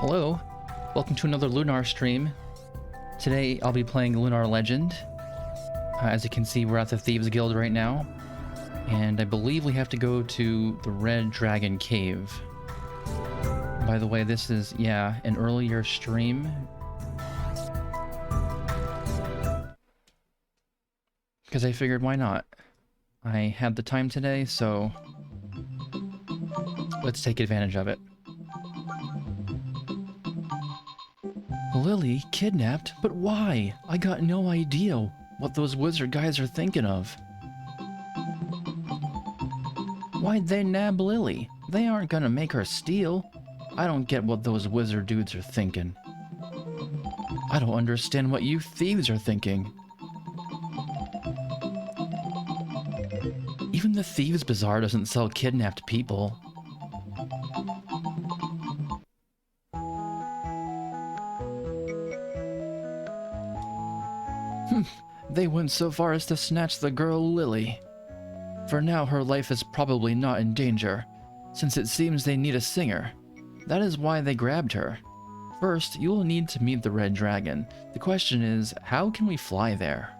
Hello, welcome to another Lunar stream. Today I'll be playing Lunar Legend. As you can see, we're at the Thieves Guild right now, and I believe we have to go to the Red Dragon Cave. By the way, this is, an earlier stream. Because I figured, why not? I had the time today, so let's take advantage of it. Lily kidnapped? But why? I got no idea what those wizard guys are thinking of. Why'd they nab Lily? They aren't gonna make her steal. I don't get what those wizard dudes are thinking. I don't understand what you thieves are thinking. Even the Thieves Bazaar doesn't sell kidnapped people. They went so far as to snatch the girl Lily. For now, her life is probably not in danger, since it seems they need a singer. That is why they grabbed her. First, you will need to meet the Red Dragon. The question is, how can we fly there?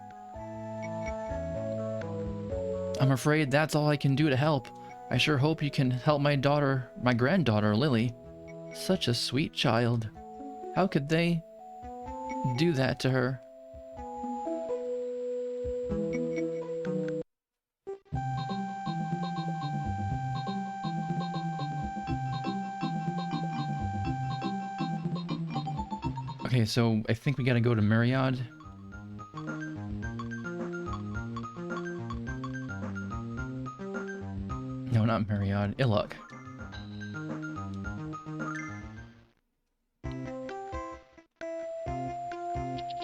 I'm afraid that's all I can do to help. I sure hope you can help my granddaughter, Lily. Such a sweet child. How could they do that to her? Okay, so I think we gotta go to Myriad. No, not Myriad. Illuc.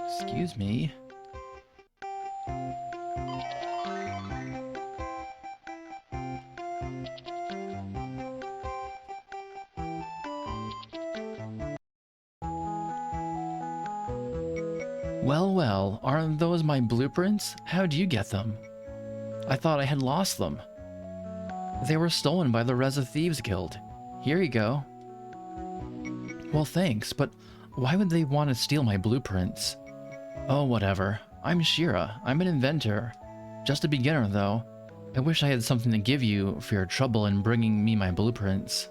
Excuse me. Well, well, aren't those my blueprints? How'd you get them? I thought I had lost them. They were stolen by the Reza Thieves Guild. Here you go. Well, thanks, but why would they want to steal my blueprints? Oh, whatever. I'm Shira. I'm an inventor. Just a beginner, though. I wish I had something to give you for your trouble in bringing me my blueprints.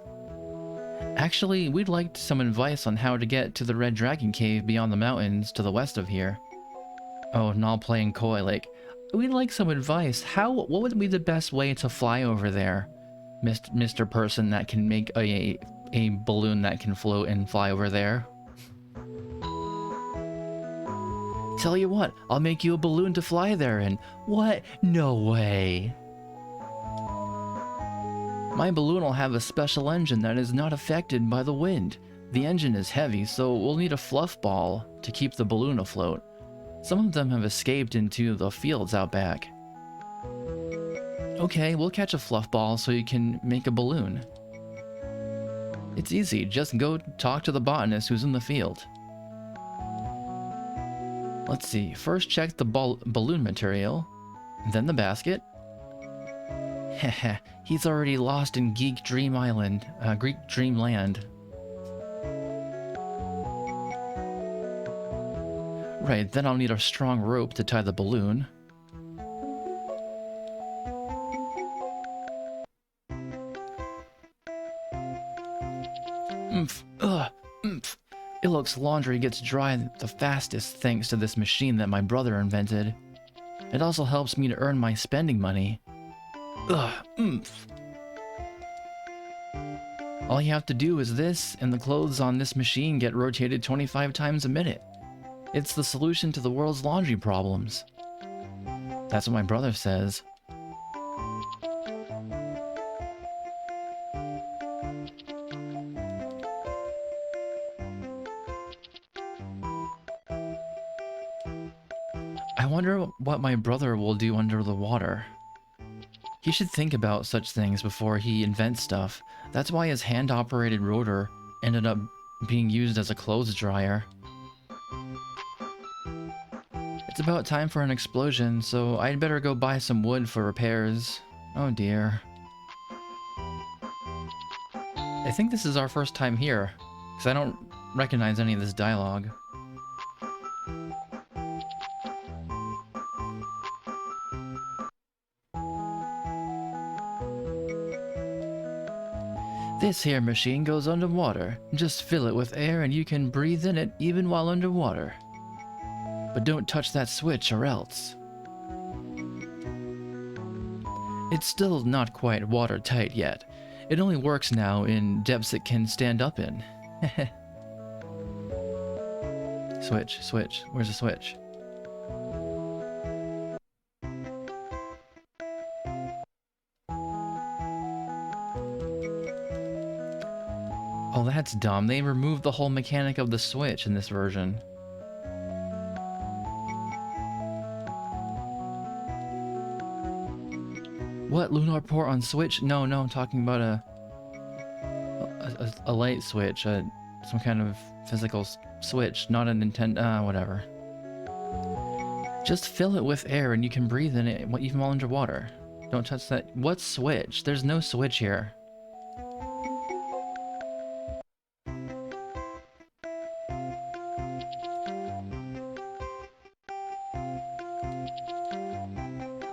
Actually, we'd like some advice on how to get to the Red Dragon Cave beyond the mountains to the west of here. Oh, not playing coy, like, we'd like some advice. What would be the best way to fly over there? Mr. Person that can make a balloon that can float and fly over there. Tell you what, I'll make you a balloon to fly there in. What? No way. My balloon will have a special engine that is not affected by the wind. The engine is heavy, so we'll need a fluff ball to keep the balloon afloat. Some of them have escaped into the fields out back. Okay, we'll catch a fluff ball so you can make a balloon. It's easy, just go talk to the botanist who's in the field. Let's see, first check the balloon material, then the basket. Heh, he's already lost in Greek Dreamland. Right, then I'll need a strong rope to tie the balloon. Illuc's laundry gets dry the fastest thanks to this machine that my brother invented. It also helps me to earn my spending money. All you have to do is this, and the clothes on this machine get rotated 25 times a minute. It's the solution to the world's laundry problems. That's what my brother says. I wonder what my brother will do under the water. He should think about such things before he invents stuff. That's why his hand-operated rotor ended up being used as a clothes dryer. It's about time for an explosion, so I'd better go buy some wood for repairs. Oh dear. I think this is our first time here, because I don't recognize any of this dialogue. This here machine goes underwater. Just fill it with air and you can breathe in it even while underwater. But don't touch that switch or else. It's still not quite watertight yet. It only works now in depths it can stand up in. Switch, switch. Where's the switch? Oh, that's dumb. They removed the whole mechanic of the switch in this version. What? Lunar port on switch? No, I'm talking about a light switch, some kind of physical switch, not a Nintendo, whatever. Just fill it with air and you can breathe in it even while underwater. Don't touch that. What switch? There's no switch here.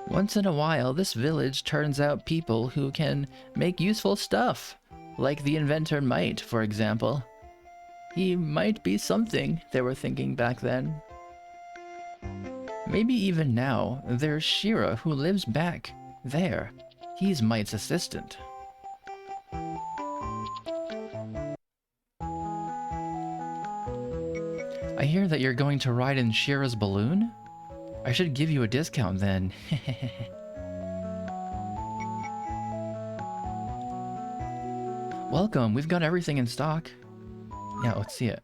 Once in a while, this village turns out people who can make useful stuff. Like the inventor Might, for example. He might be something, they were thinking back then. Maybe even now, there's Shira who lives back there. He's Might's assistant. I hear that you're going to ride in Shira's balloon? I should give you a discount then. Welcome, we've got everything in stock. Yeah, let's see it.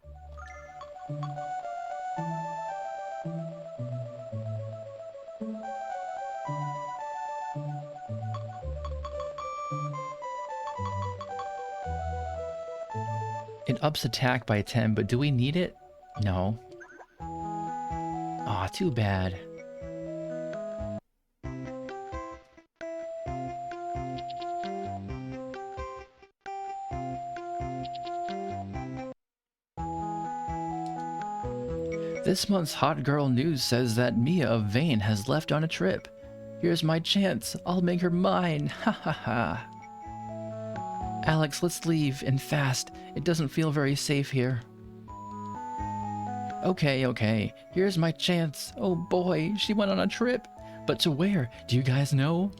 It ups attack by 10, but do we need it? No. Aw, too bad. This month's Hot Girl News says that Mia of Vane has left on a trip. Here's my chance. I'll make her mine. Ha ha ha. Alex, let's leave, and fast. It doesn't feel very safe here. Okay. Here's my chance. Oh boy, she went on a trip. But to where? Do you guys know?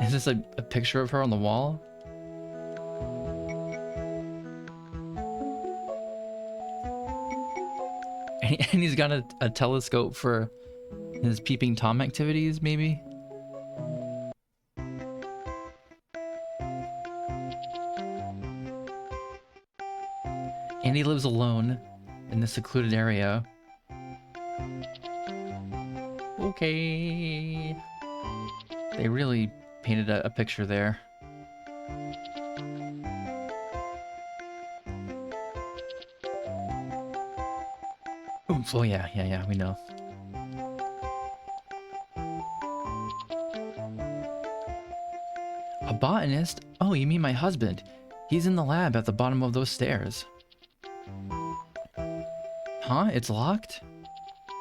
Is this a picture of her on the wall? And he's got a telescope for his peeping Tom activities, maybe? And he lives alone in this secluded area. Okay. They really painted a picture there. Oomph. Oh yeah, we know. A botanist? Oh, you mean my husband. He's in the lab at the bottom of those stairs. Huh? It's locked?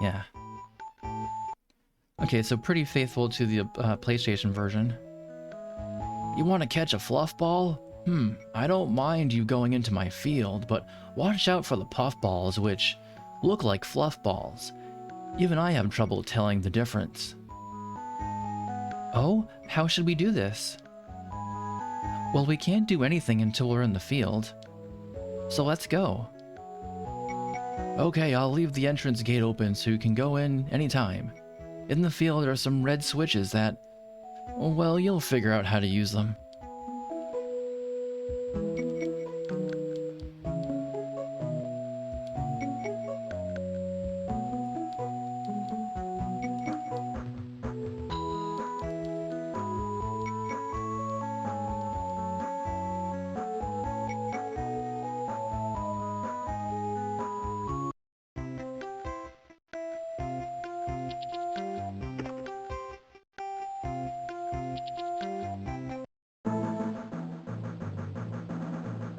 Yeah. Okay, so pretty faithful to the PlayStation version. You want to catch a fluff ball? I don't mind you going into my field, but watch out for the puff balls, which look like fluff balls. Even I have trouble telling the difference. Oh, how should we do this? Well, we can't do anything until we're in the field. So let's go. Okay, I'll leave the entrance gate open so you can go in anytime. In the field are some red switches that, well, you'll figure out how to use them.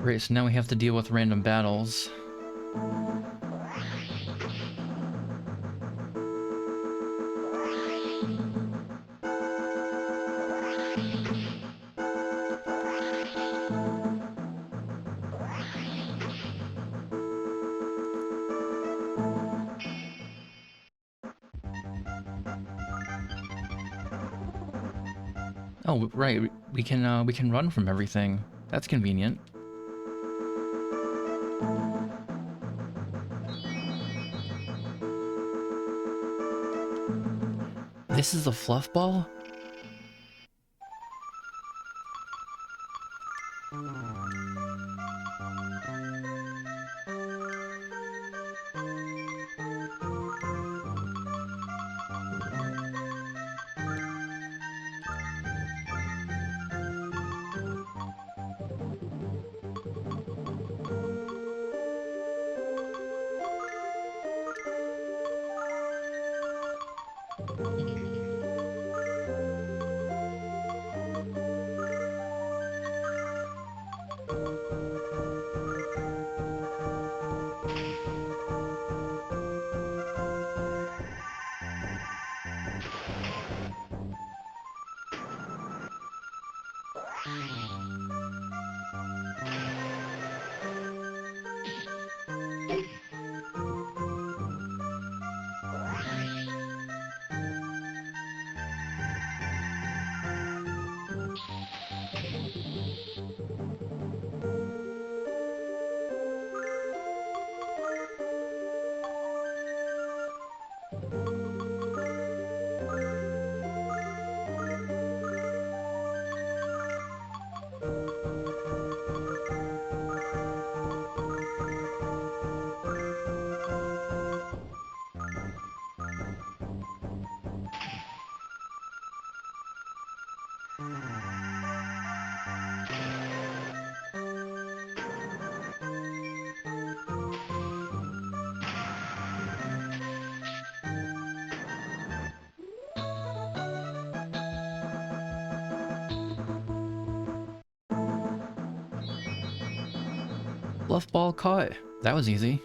Great, so now we have to deal with random battles. Oh, right, we can run from everything. That's convenient. This is a fluff ball? Fluff ball caught. That was easy.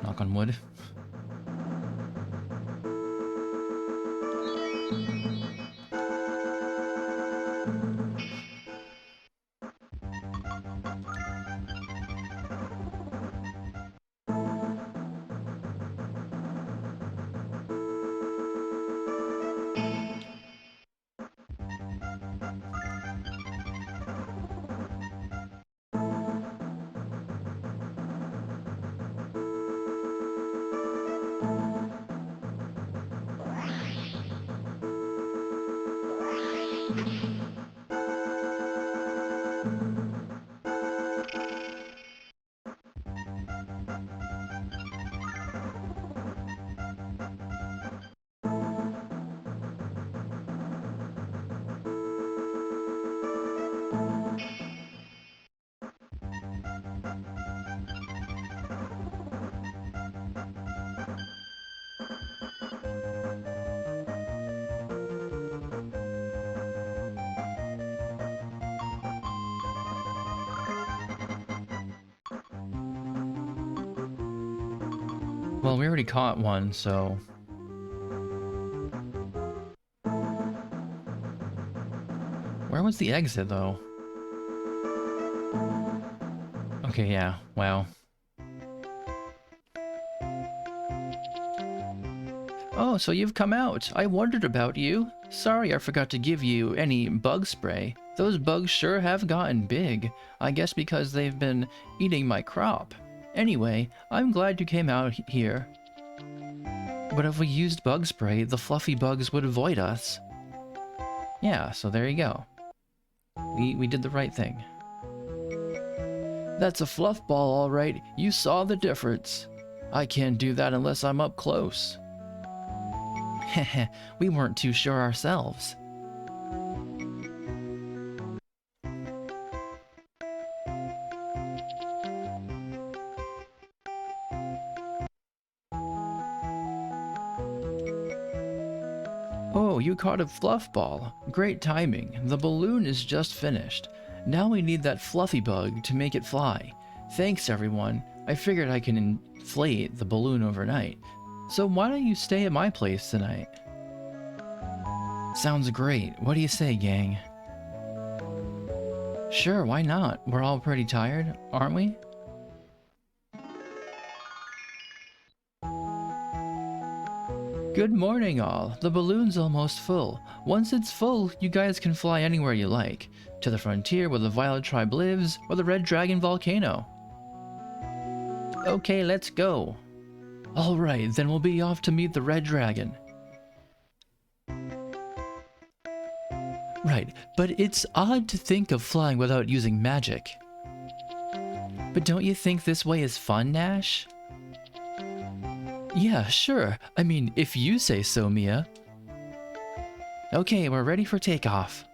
Knock on wood. Well, we already caught one, so... Where was the exit, though? Okay, yeah, wow. Oh, so you've come out. I wondered about you. Sorry I forgot to give you any bug spray. Those bugs sure have gotten big. I guess because they've been eating my crop. Anyway, I'm glad you came out here. But if we used bug spray, the fluffy bugs would avoid us. Yeah, so there you go. We did the right thing. That's a fluff ball, all right. You saw the difference. I can't do that unless I'm up close. Heh, we weren't too sure ourselves. Oh, you caught a fluff ball. Great timing. The balloon is just finished. Now we need that fluffy bug to make it fly. Thanks, everyone. I figured I can inflate the balloon overnight. So why don't you stay at my place tonight? Sounds great. What do you say, gang? Sure, why not? We're all pretty tired, aren't we? Good morning, all. The balloon's almost full. Once it's full, you guys can fly anywhere you like. To the frontier where the Violet Tribe lives, or the Red Dragon Volcano. Okay, let's go. Alright, then we'll be off to meet the Red Dragon. Right, but it's odd to think of flying without using magic. But don't you think this way is fun, Nash? Yeah, sure. I mean, if you say so, Mia. Okay, we're ready for takeoff.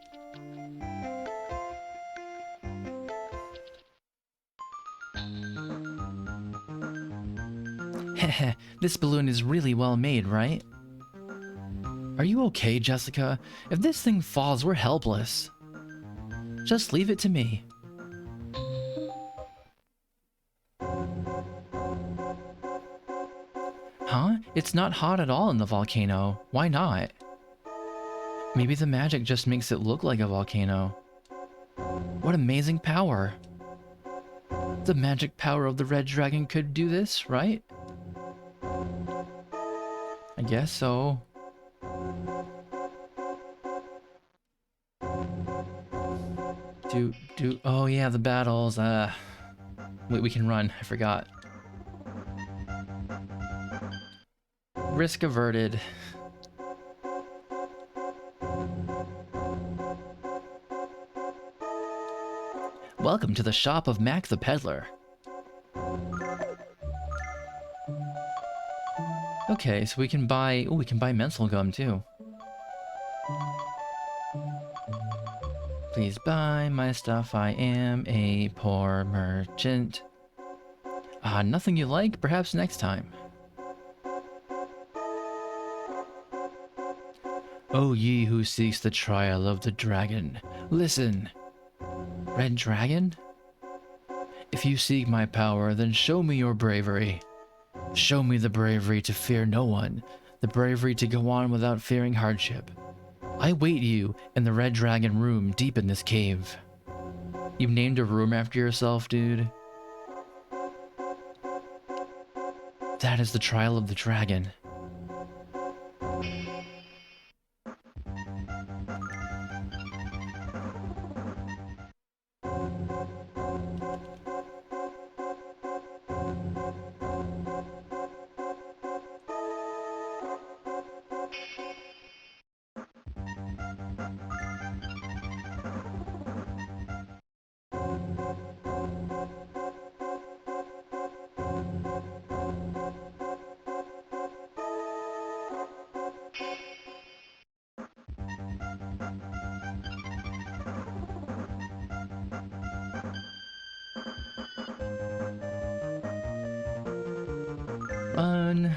Heh, this balloon is really well made, right? Are you okay, Jessica? If this thing falls, we're helpless. Just leave it to me. Huh? It's not hot at all in the volcano. Why not? Maybe the magic just makes it look like a volcano. What amazing power. The magic power of the Red Dragon could do this, right? I guess so. Oh yeah, the battles, wait, we can run, I forgot. Risk averted. Welcome to the shop of Mac the Peddler. Okay, so we can buy, we can buy menthol gum too. Please buy my stuff, I am a poor merchant. Nothing you like? Perhaps next time. O ye who seeks the trial of the dragon, listen. Red Dragon? If you seek my power, then show me your bravery. Show me the bravery to fear no one, the bravery to go on without fearing hardship. I wait you in the Red Dragon room deep in this cave. You've named a room after yourself, dude. That is the trial of the dragon. Run.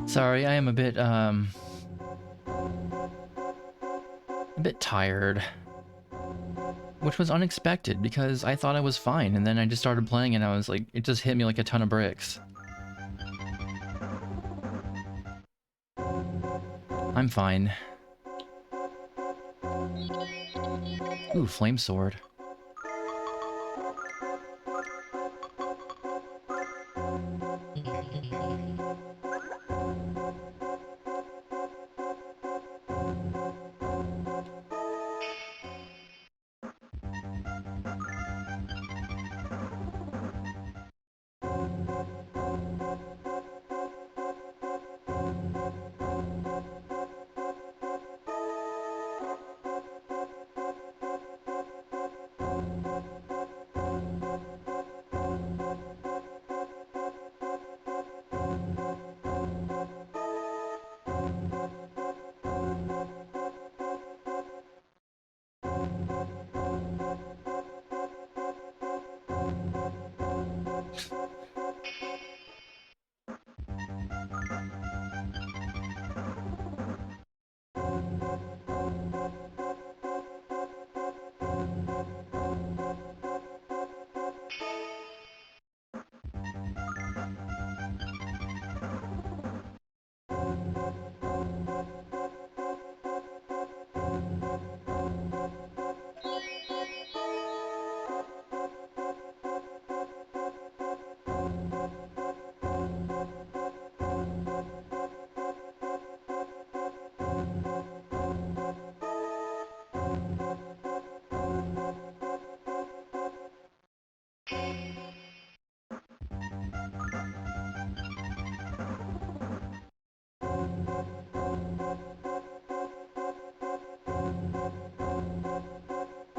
Sorry, I am a bit tired. Which was unexpected because I thought I was fine, and then I just started playing and I was like, it just hit me like a ton of bricks. I'm fine. Ooh, flame sword.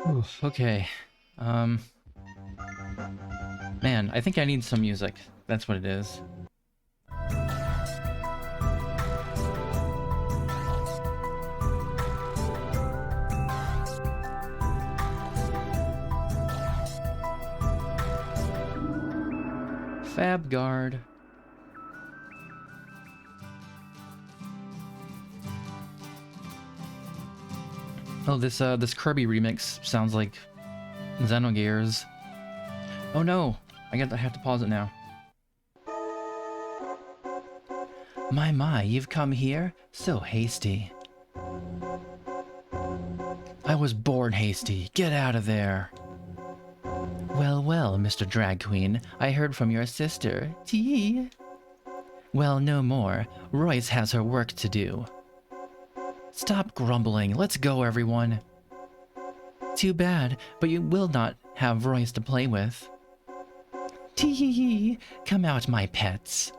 Oof, okay. Um, man, I think I need some music. That's what it is. Fab Guard. Oh, this Kirby remix sounds like Xenogears. Oh no, I have to pause it now. My, you've come here? So hasty. I was born hasty. Get out of there. Well, Mr. Drag Queen, I heard from your sister. Tee. Well, no more. Royce has her work to do. Stop grumbling. Let's go, everyone. Too bad, but you will not have Royce to play with. Tee. Come out, my pets.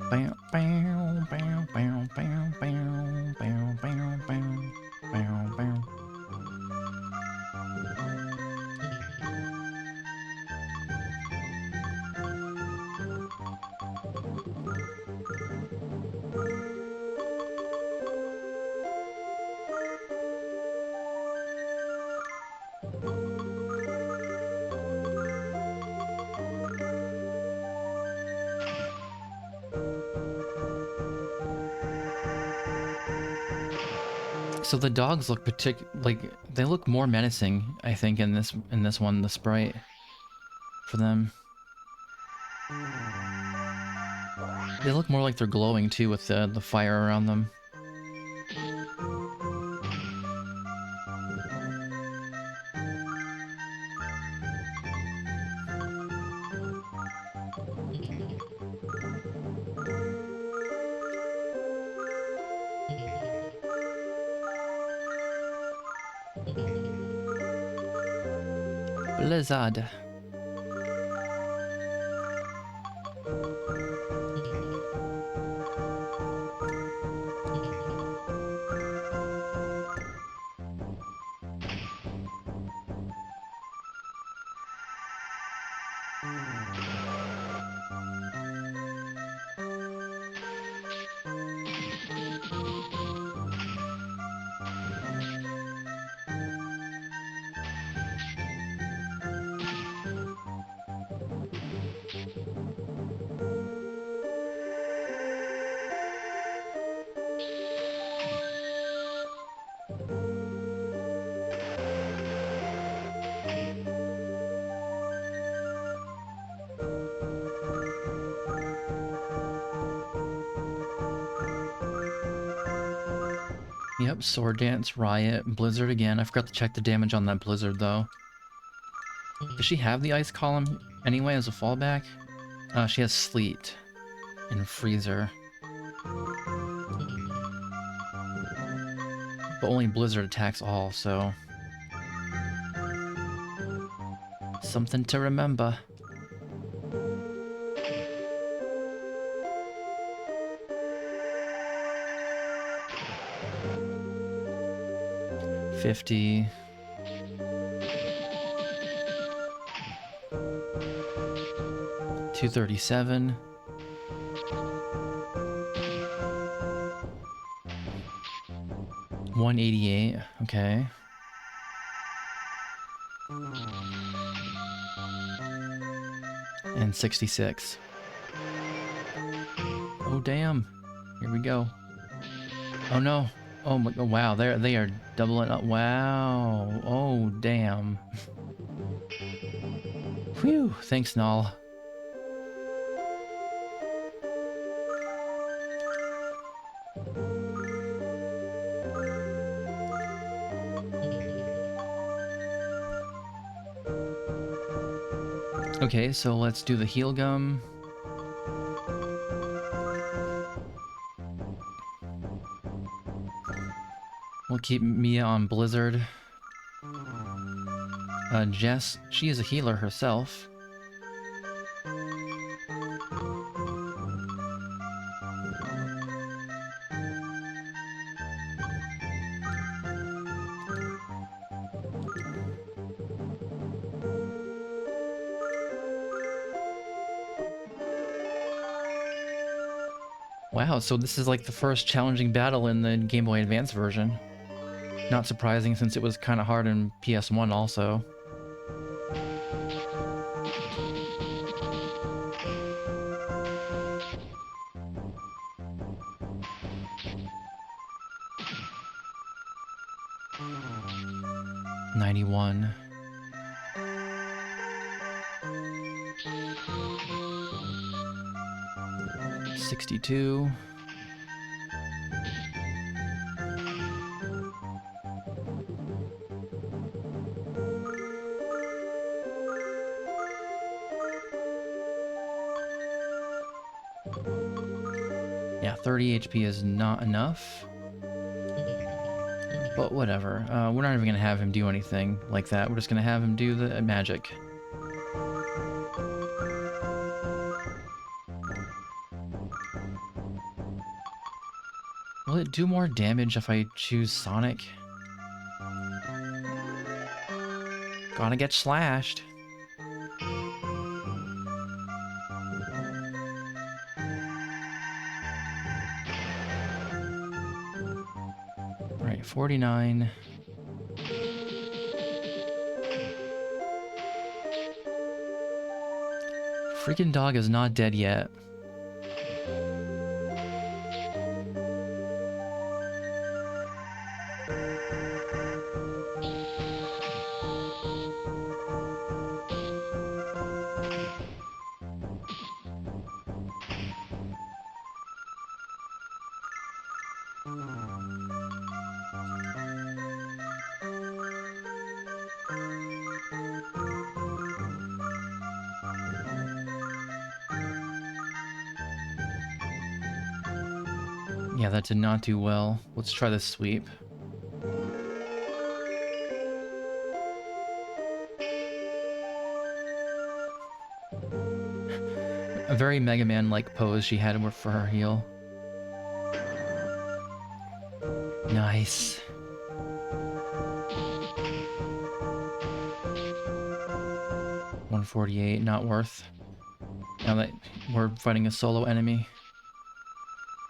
Bow, bow, bow, bow, bow, bow, bow, bow, bow, bow, bow. So the dogs look they look more menacing, I think, in this one, the sprite for them. They look more like they're glowing too with the fire around them. Blizzard. Yep, Sword Dance, Riot, Blizzard again. I forgot to check the damage on that Blizzard, though. Does she have the Ice Column anyway as a fallback? She has Sleet and Freezer. But only Blizzard attacks all, so... something to remember. $50. 237. $188. Okay. And 66. Oh damn! Here we go. Oh no! Oh my! Oh, wow! They are doubling up. Wow! Oh damn! Whew! Thanks, Null. Okay, so let's do the heal gum. We'll keep Mia on Blizzard. Jess, she is a healer herself. Wow, so this is like the first challenging battle in the Game Boy Advance version. Not surprising since it was kind of hard in PS1 also. $91. $62. Yeah, 30 HP is not enough. But whatever. We're not even going to have him do anything like that. We're just going to have him do the magic. Will it do more damage if I choose Sonic? Gonna get slashed. Right, 49. Freaking dog is not dead yet. Yeah, that did not do well. Let's try this sweep. A very Mega Man-like pose she had for her heal. Nice. $148, not worth. Now that we're fighting a solo enemy.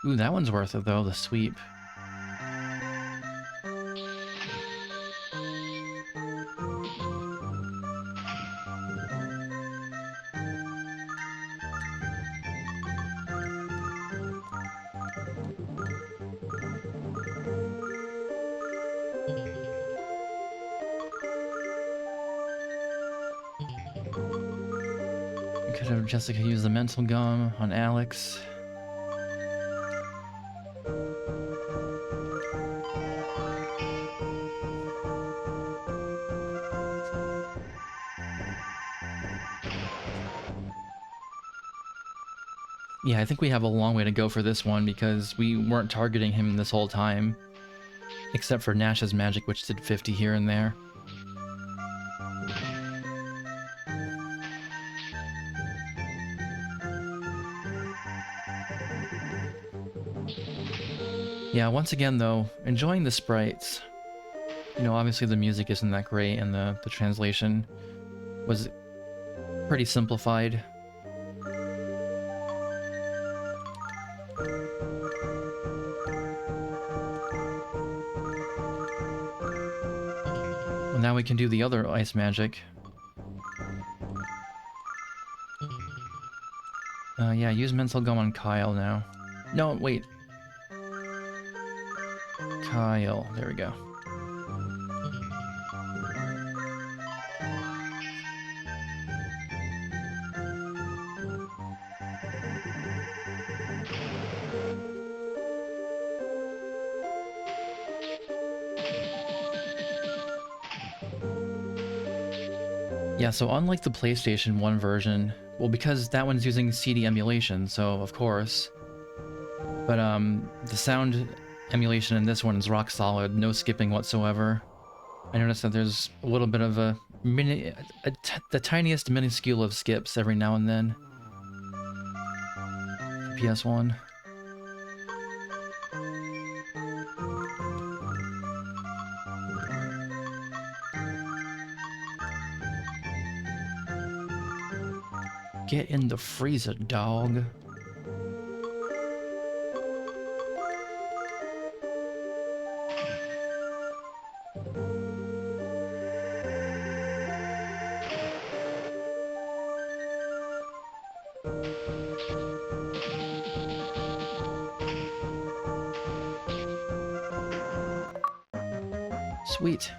Ooh, that one's worth it though, the sweep. Could have Jessica use the mental gum on Alex. Yeah, I think we have a long way to go for this one because we weren't targeting him this whole time. Except for Nash's magic, which did 50 here and there. Yeah, once again though, enjoying the sprites. You know, obviously the music isn't that great and the translation was pretty simplified. Well, now we can do the other ice magic. Yeah, use mental gum on Kyle now. No, wait. Kyle, there we go. Yeah, so unlike the PlayStation 1 version, well, because that one's using CD emulation, so of course. But the sound emulation in this one is rock solid, no skipping whatsoever. I noticed that there's a little bit of the tiniest minuscule of skips every now and then. For PS1. Get in the freezer, dog. Sweet.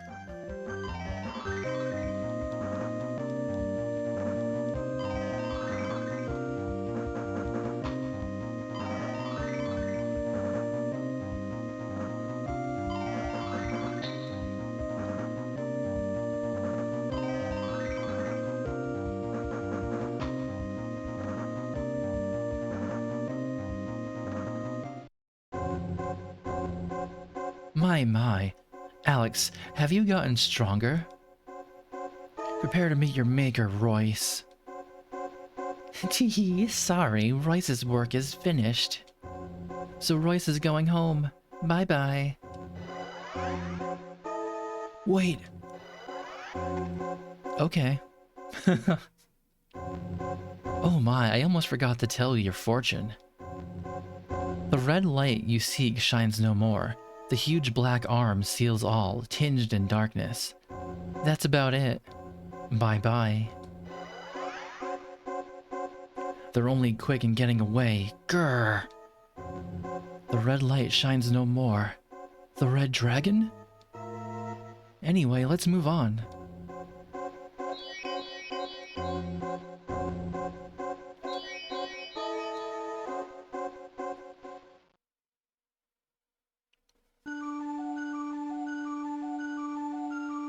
My. Alex, have you gotten stronger? Prepare to meet your maker, Royce. Tee, sorry, Royce's work is finished. So Royce is going home. Bye-bye. Wait. Okay. Oh my, I almost forgot to tell you your fortune. The red light you seek shines no more. The huge black arm seals all, tinged in darkness. That's about it. Bye-bye. They're only quick in getting away. Grrr! The red light shines no more. The red dragon? Anyway, let's move on.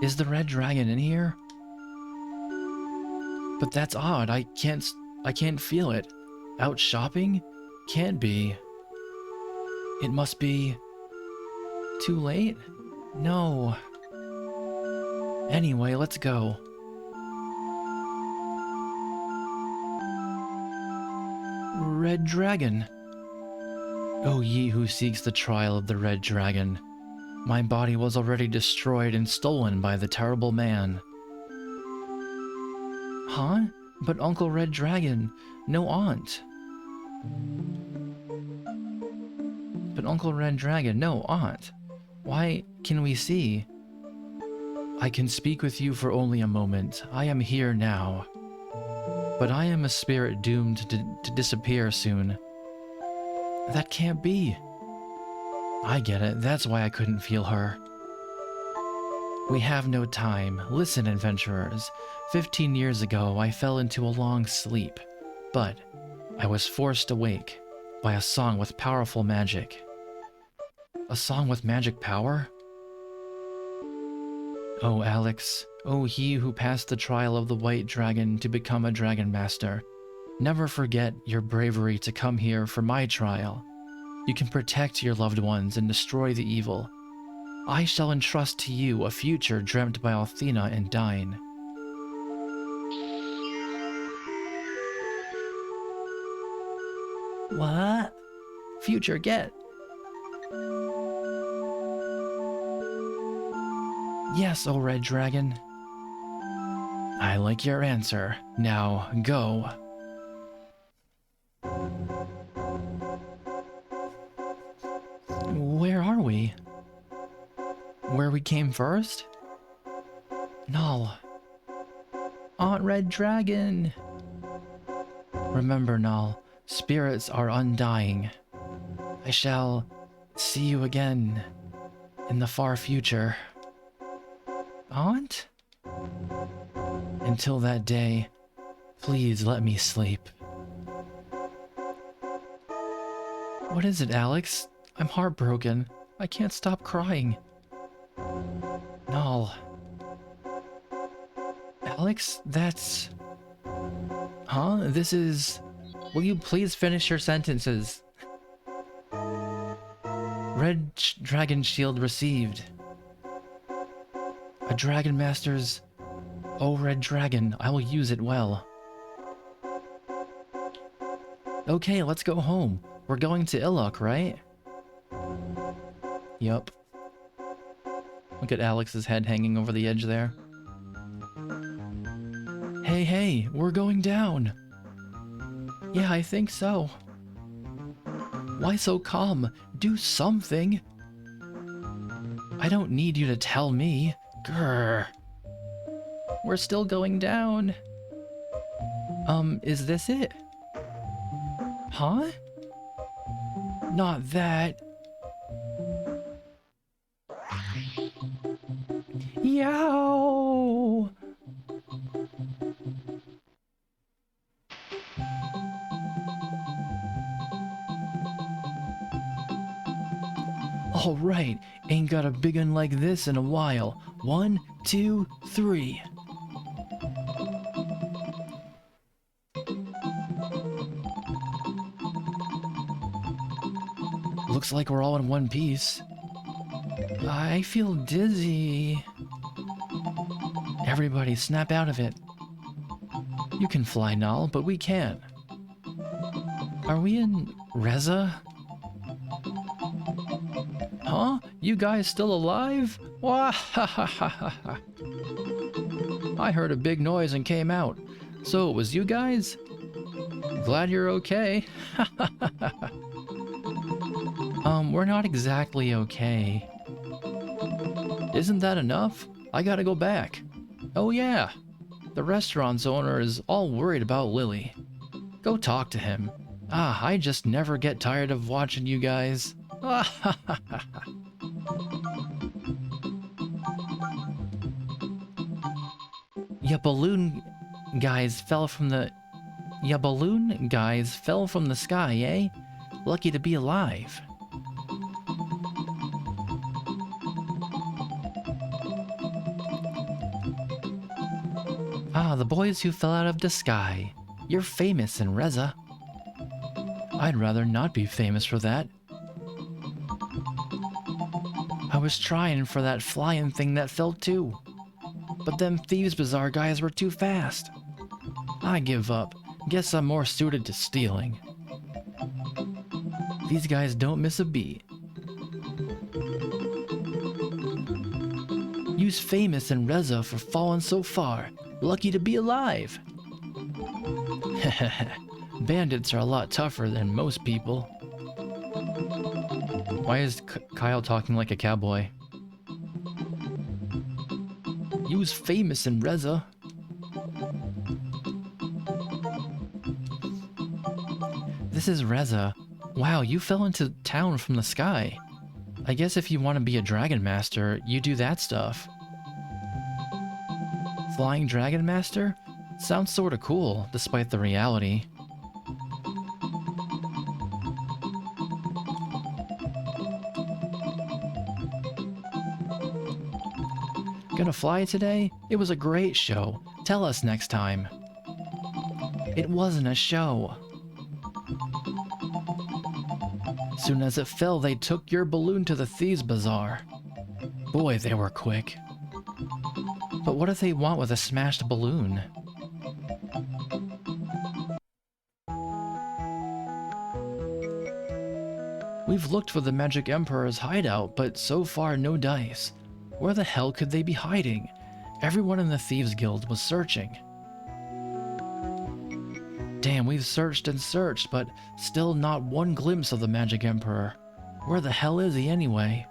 Is the red dragon in here? But that's odd. I can't feel it. Out shopping? Can't be. It must be too late? No. Anyway, let's go. Red dragon. O ye who seeks the trial of the red dragon, my body was already destroyed and stolen by the terrible man. Huh? But Uncle Red Dragon, no aunt. But Uncle Red Dragon, no aunt. Why can we see? I can speak with you for only a moment. I am here now. But I am a spirit doomed to disappear soon. That can't be. I get it. That's why I couldn't feel her. We have no time. Listen, adventurers. 15 years ago, I fell into a long sleep, but I was forced awake by a song with powerful magic. A song with magic power? Oh, Alex. Oh, he who passed the trial of the white dragon to become a dragon master. Never forget your bravery to come here for my trial. You can protect your loved ones and destroy the evil. I shall entrust to you a future dreamt by Althena and Dine. What? Future get? Yes, O Red Dragon. I like your answer. Now, go. Where are we? Where we came first? Null. Aunt Red Dragon! Remember, Null, spirits are undying. I shall see you again in the far future. Aunt? Until that day, please let me sleep. What is it, Alex? I'm heartbroken. I can't stop crying. Null. Alex, that's... Huh? This is... Will you please finish your sentences? Red Dragon Shield received. A Dragon Master's... Oh, Red Dragon, I will use it well. Okay, let's go home. We're going to Ilok, right? Yup. Look at Alex's head hanging over the edge there. Hey, hey, we're going down. Yeah, I think so. Why so calm? Do something. I don't need you to tell me. Grr. We're still going down. Is this it? Huh? Not that. Yow! All right, ain't got a big one like this in a while. 1, 2, 3. Looks like we're all in one piece. I feel dizzy. Everybody snap out of it. You can fly, Null, but we can't. Are we in Reza? Huh? You guys still alive? Wahahaha. I heard a big noise and came out. So it was you guys? Glad you're okay. We're not exactly okay. Isn't that enough? I gotta go back. Oh yeah, the restaurant's owner is all worried about Lily. Go talk to him. Ah, I just never get tired of watching you guys. Ya balloon guys fell from the sky, eh? Lucky to be alive. Ah, the boys who fell out of the sky. You're famous in Reza. I'd rather not be famous for that. I was trying for that flying thing that fell too. But them Thieves Bazaar guys were too fast. I give up. Guess I'm more suited to stealing. These guys don't miss a beat. You's famous in Reza for falling so far. Lucky to be alive. Bandits are a lot tougher than most people. Why is Kyle talking like a cowboy? You's famous in Reza. This is Reza. Wow, you fell into town from the sky. I guess if you want to be a Dragon Master, you do that stuff. Flying Dragon Master? Sounds sorta cool, despite the reality. Gonna fly today? It was a great show. Tell us next time. It wasn't a show. Soon as it fell, they took your balloon to the Thieves' Bazaar. Boy, they were quick. But what do they want with a smashed balloon? We've looked for the Magic Emperor's hideout, but so far no dice. Where the hell could they be hiding? Everyone in the Thieves Guild was searching. Damn, we've searched and searched, but still not one glimpse of the Magic Emperor. Where the hell is he anyway?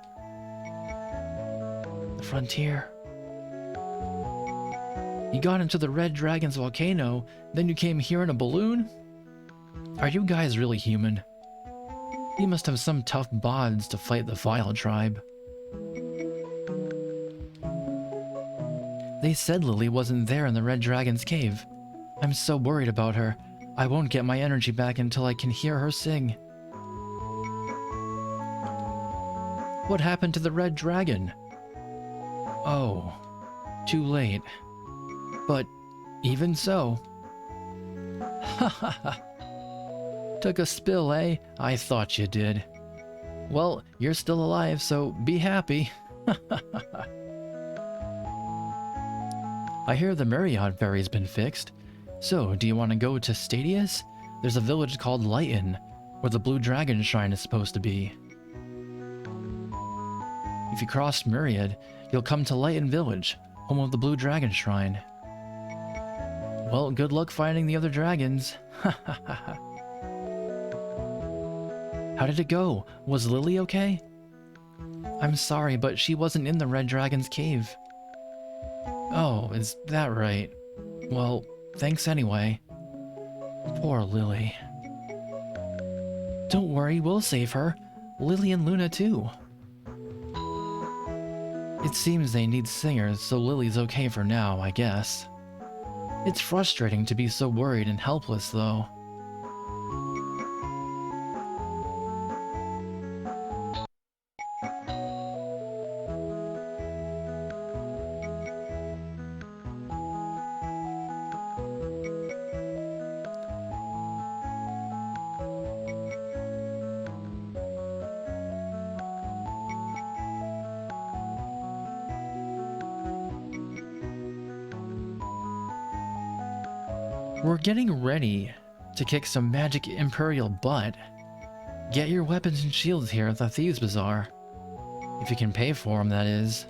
The frontier. You got into the Red Dragon's volcano, then you came here in a balloon? Are you guys really human? You must have some tough bods to fight the Vile tribe. They said Lily wasn't there in the Red Dragon's cave. I'm so worried about her. I won't get my energy back until I can hear her sing. What happened to the Red Dragon? Oh, too late. But even so... Ha ha ha. Took a spill, eh? I thought you did. Well, you're still alive, so be happy. I hear the Marriott ferry's been fixed. So, do you want to go to Stadius? There's a village called Lighton, where the Blue Dragon Shrine is supposed to be. If you cross Myriad, you'll come to Lighton Village, home of the Blue Dragon Shrine. Well, good luck finding the other dragons. How did it go? Was Lily okay? I'm sorry, but she wasn't in the Red Dragon's cave. Oh, is that right? Well, thanks anyway. Poor Lily. Don't worry, we'll save her. Lily and Luna too. It seems they need singers, so Lily's okay for now, I guess. It's frustrating to be so worried and helpless, though. We're getting ready to kick some magic Imperial butt. Get your weapons and shields here at the Thieves' Bazaar. If you can pay for them, that is.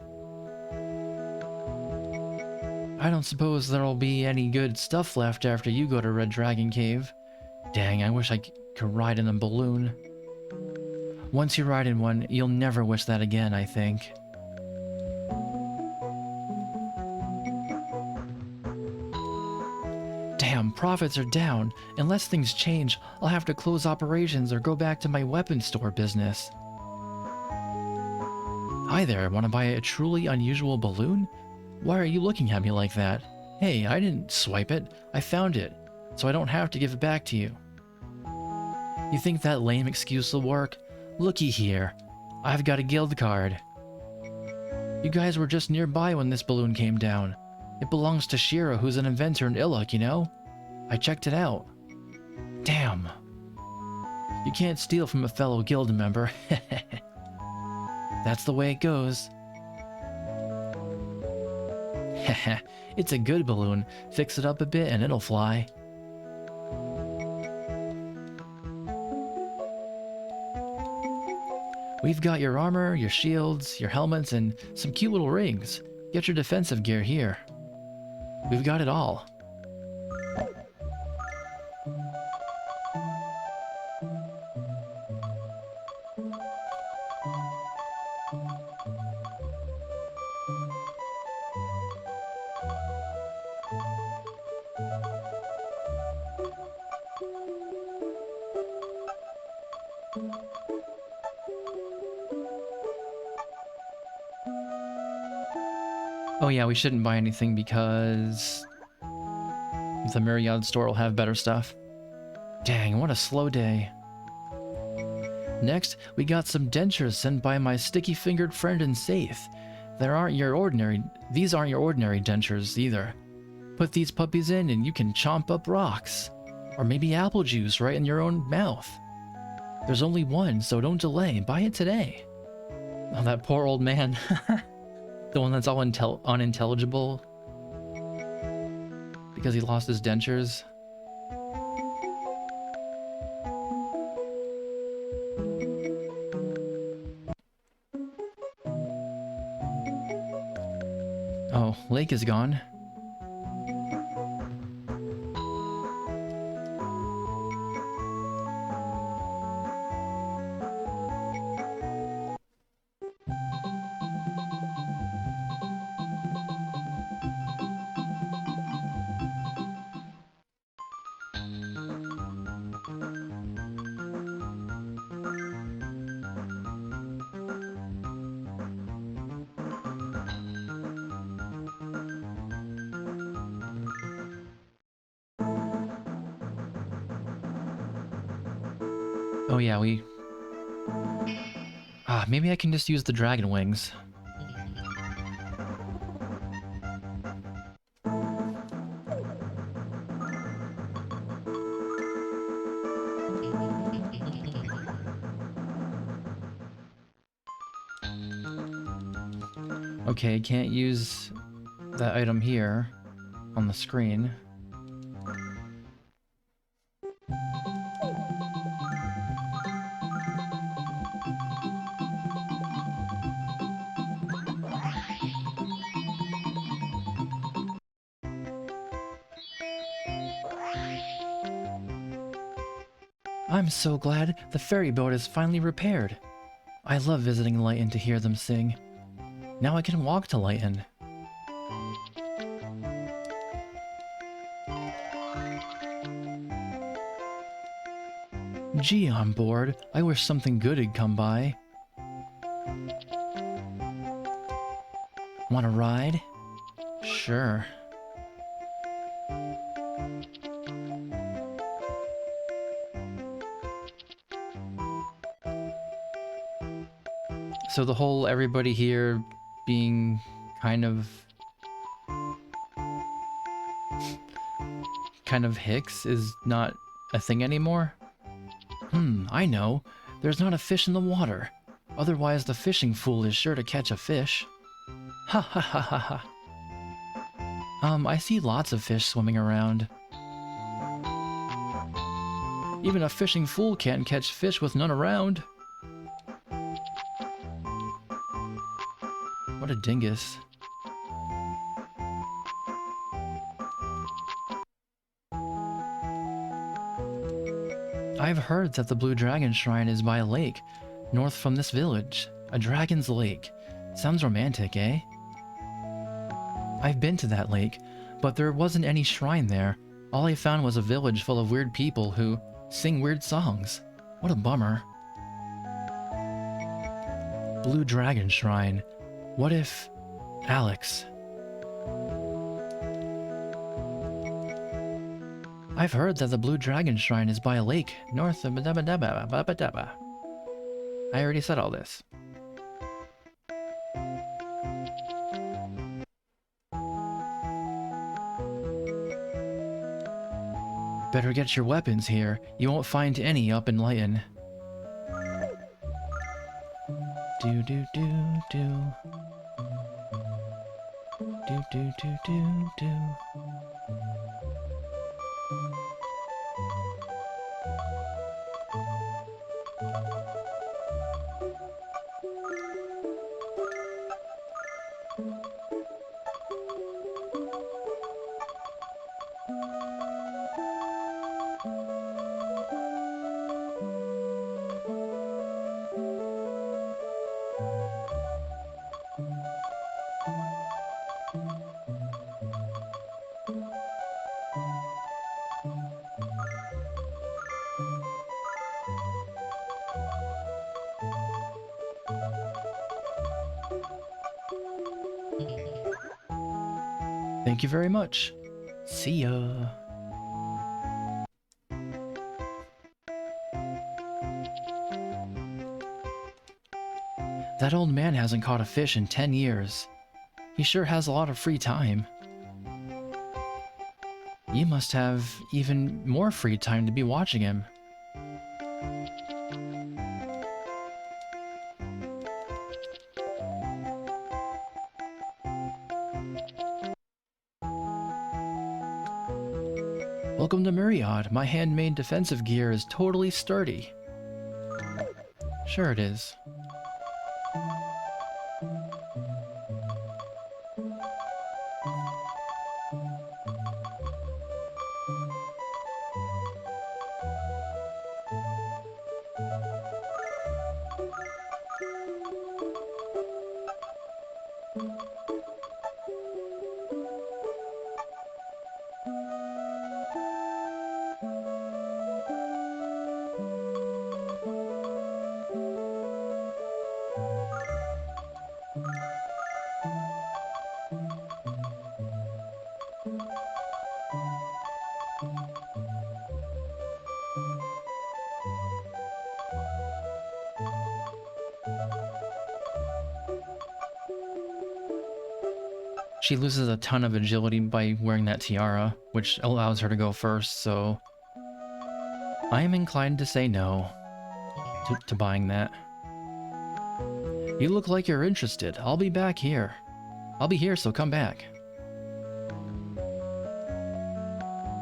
I don't suppose there'll be any good stuff left after you go to Red Dragon Cave. Dang, I wish I could ride in a balloon. Once you ride in one, you'll never wish that again, I think. Damn, profits are down. Unless things change, I'll have to close operations or go back to my weapons store business. Hi there, want to buy a truly unusual balloon? Why are you looking at me like that? Hey, I didn't swipe it. I found it, so I don't have to give it back to you. You think that lame excuse will work? Looky here. I've got a guild card. You guys were just nearby when this balloon came down. It belongs to Shira, who's an inventor in Iluk, you know? I checked it out. Damn. You can't steal from a fellow guild member. That's the way it goes. It's a good balloon. Fix it up a bit and it'll fly. We've got your armor, your shields, your helmets, and some cute little rings. Get your defensive gear here. We've got it all. Oh yeah, we shouldn't buy anything because the Myriad store will have better stuff. Dang, what a slow day. Next, we got some dentures sent by my sticky-fingered friend in Saith. These aren't your ordinary dentures either. Put these puppies in and you can chomp up rocks. Or maybe apple juice right in your own mouth. There's only one, so don't delay. Buy it today. Oh, that poor old man. The one that's all unintelligible. Because he lost his dentures. Oh, lake is gone. Oh yeah, maybe I can just use the dragon wings. Okay, can't use that item here on the screen. I'm so glad the ferry boat is finally repaired. I love visiting Lighton to hear them sing. Now I can walk to Lighton. Gee, I'm bored. I wish something good had come by. Want a ride? Sure. So the whole everybody here being kind of Hicks is not a thing anymore? I know. There's not a fish in the water. Otherwise the fishing fool is sure to catch a fish. Ha ha ha ha ha. I see lots of fish swimming around. Even a fishing fool can't catch fish with none around. What a dingus. I've heard that the Blue Dragon Shrine is by a lake, north from this village. A dragon's lake. Sounds romantic, eh? I've been to that lake, but there wasn't any shrine there. All I found was a village full of weird people who sing weird songs. What a bummer. Blue Dragon Shrine. What if... Alex... I've heard that the Blue Dragon Shrine is by a lake, north of... I already said all this. Better get your weapons here. You won't find any up in Lighton. Do do do do. Do do do do do. Thank you very much. See ya. That old man hasn't caught a fish in 10 years. He sure has a lot of free time. You must have even more free time to be watching him. Welcome to Myriad. My handmade defensive gear is totally sturdy. Sure it is. She loses a ton of agility by wearing that tiara, which allows her to go first, so I am inclined to say no to buying that. You look like you're interested. I'll be back here. I'll be here, so come back.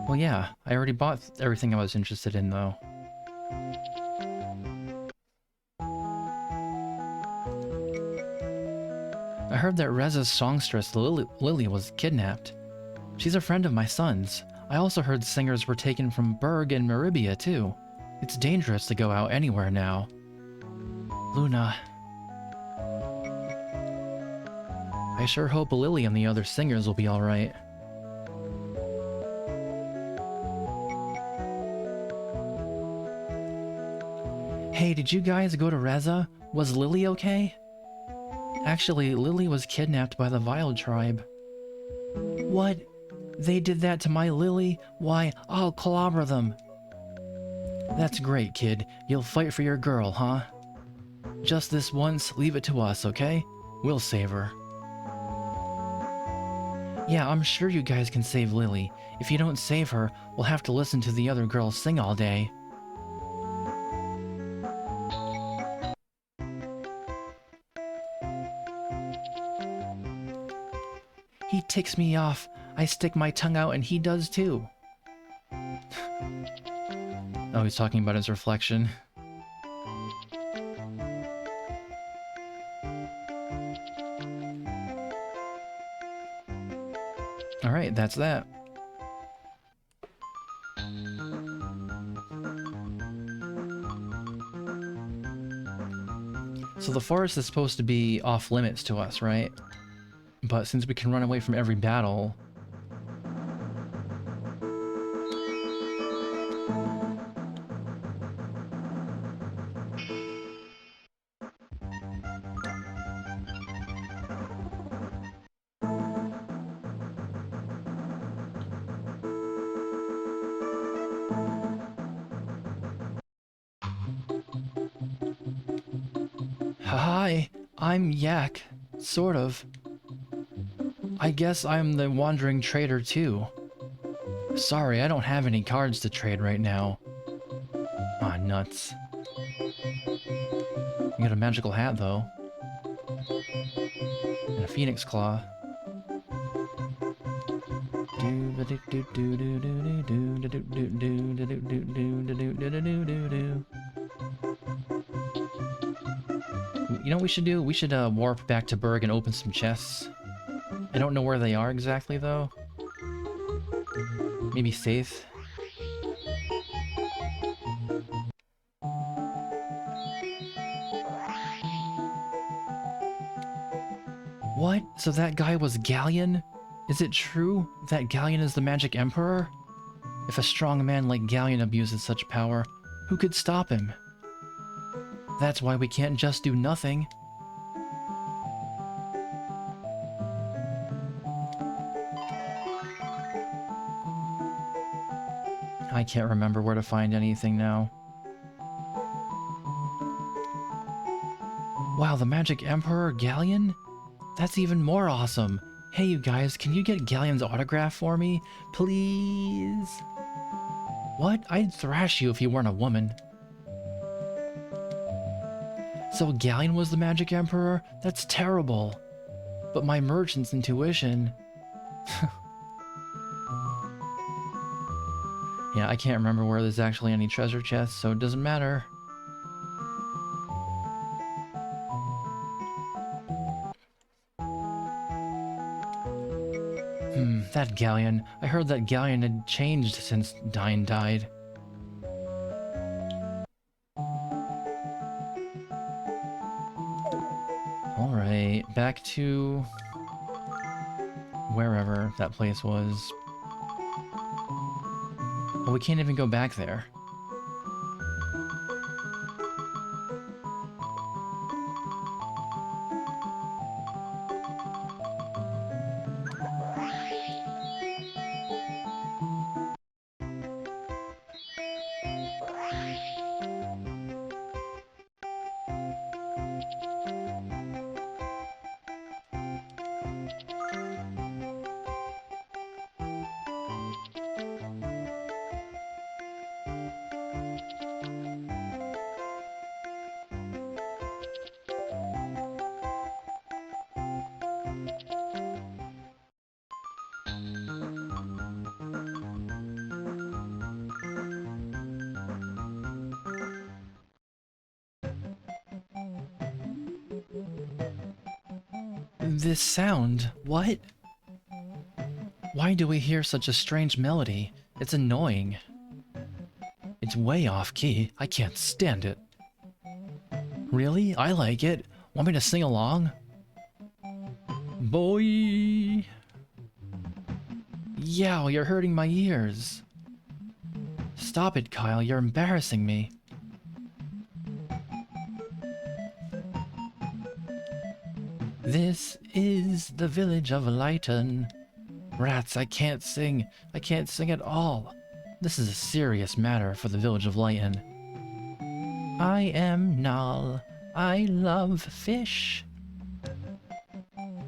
Well, yeah, I already bought everything I was interested in, though. I heard that Reza's songstress Lily was kidnapped. She's a friend of my son's. I also heard singers were taken from Berg and Maribia, too. It's dangerous to go out anywhere now. Luna. I sure hope Lily and the other singers will be alright. Hey, did you guys go to Reza? Was Lily okay? Actually, Lily was kidnapped by the Vile tribe. What? They did that to my Lily? Why, I'll clobber them. That's great, kid. You'll fight for your girl, huh? Just this once, leave it to us, okay? We'll save her. Yeah, I'm sure you guys can save Lily. If you don't save her, we'll have to listen to the other girls sing all day. He ticks me off. I stick my tongue out and he does too. Oh, he's talking about his reflection. Alright, that's that. So the forest is supposed to be off limits to us, right? But since we can run away from every battle... Hi, I'm Yak. Sort of. I guess I'm the wandering trader too. Sorry, I don't have any cards to trade right now. Ah, nuts. You got a magical hat though. And a phoenix claw. You know what we should do? We should warp back to Berg and open some chests. I don't know where they are exactly, though. Maybe safe. What? So that guy was Galleon? Is it true that Galleon is the Magic Emperor? If a strong man like Galleon abuses such power, who could stop him? That's why we can't just do nothing. I can't remember where to find anything now. Wow, the Magic Emperor Galleon? That's even more awesome. Hey, you guys, can you get Galleon's autograph for me? Please? What? I'd thrash you if you weren't a woman. So Galleon was the Magic Emperor? That's terrible. But my merchant's intuition... Yeah, I can't remember where there's actually any treasure chests, so it doesn't matter. That Galleon. I heard that Galleon had changed since Dine died. Alright, back to... wherever that place was. Oh, we can't even go back there. This sound, what? Why do we hear such a strange melody? It's annoying. It's way off key. I can't stand it. Really? I like it. Want me to sing along? Boy! Yow, you're hurting my ears. Stop it, Kyle. You're embarrassing me. This is the village of Lighton. Rats, I can't sing. I can't sing at all. This is a serious matter for the village of Lighton. I am Null. I love fish.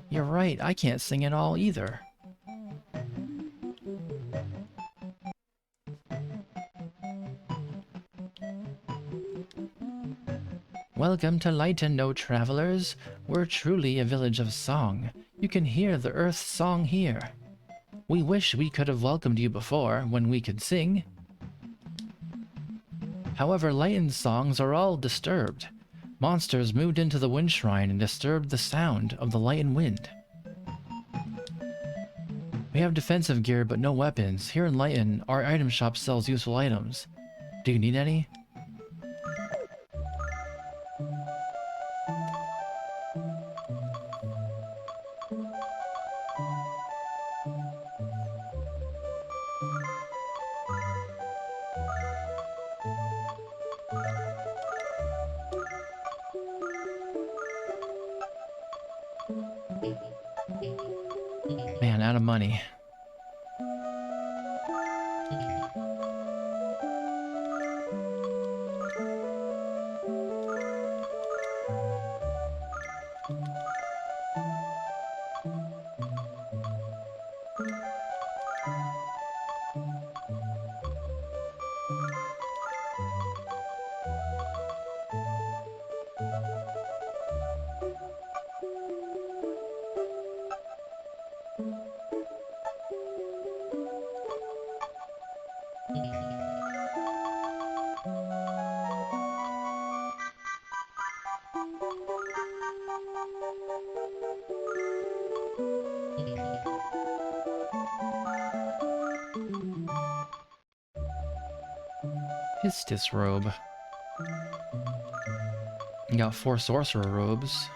You're right, I can't sing at all either. Welcome to Lighton, no travelers. We're truly a village of song. You can hear the earth's song here. We wish we could have welcomed you before, when we could sing. However, Lighton's songs are all disturbed. Monsters moved into the wind shrine and disturbed the sound of the Lighton wind. We have defensive gear but no weapons. Here in Lighton, our item shop sells useful items. Do you need any? Man, out of money. Pistis robe. You got 4 sorcerer robes.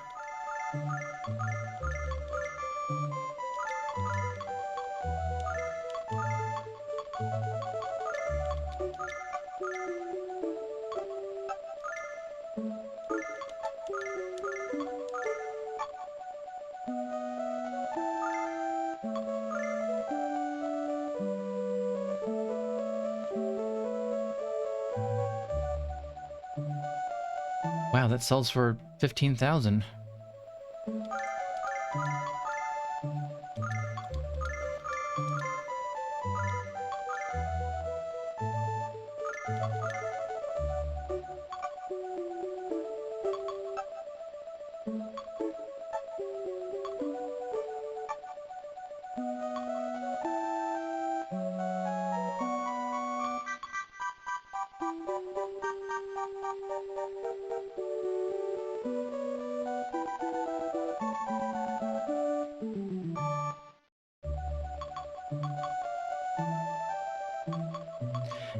Wow, that sells for 15,000.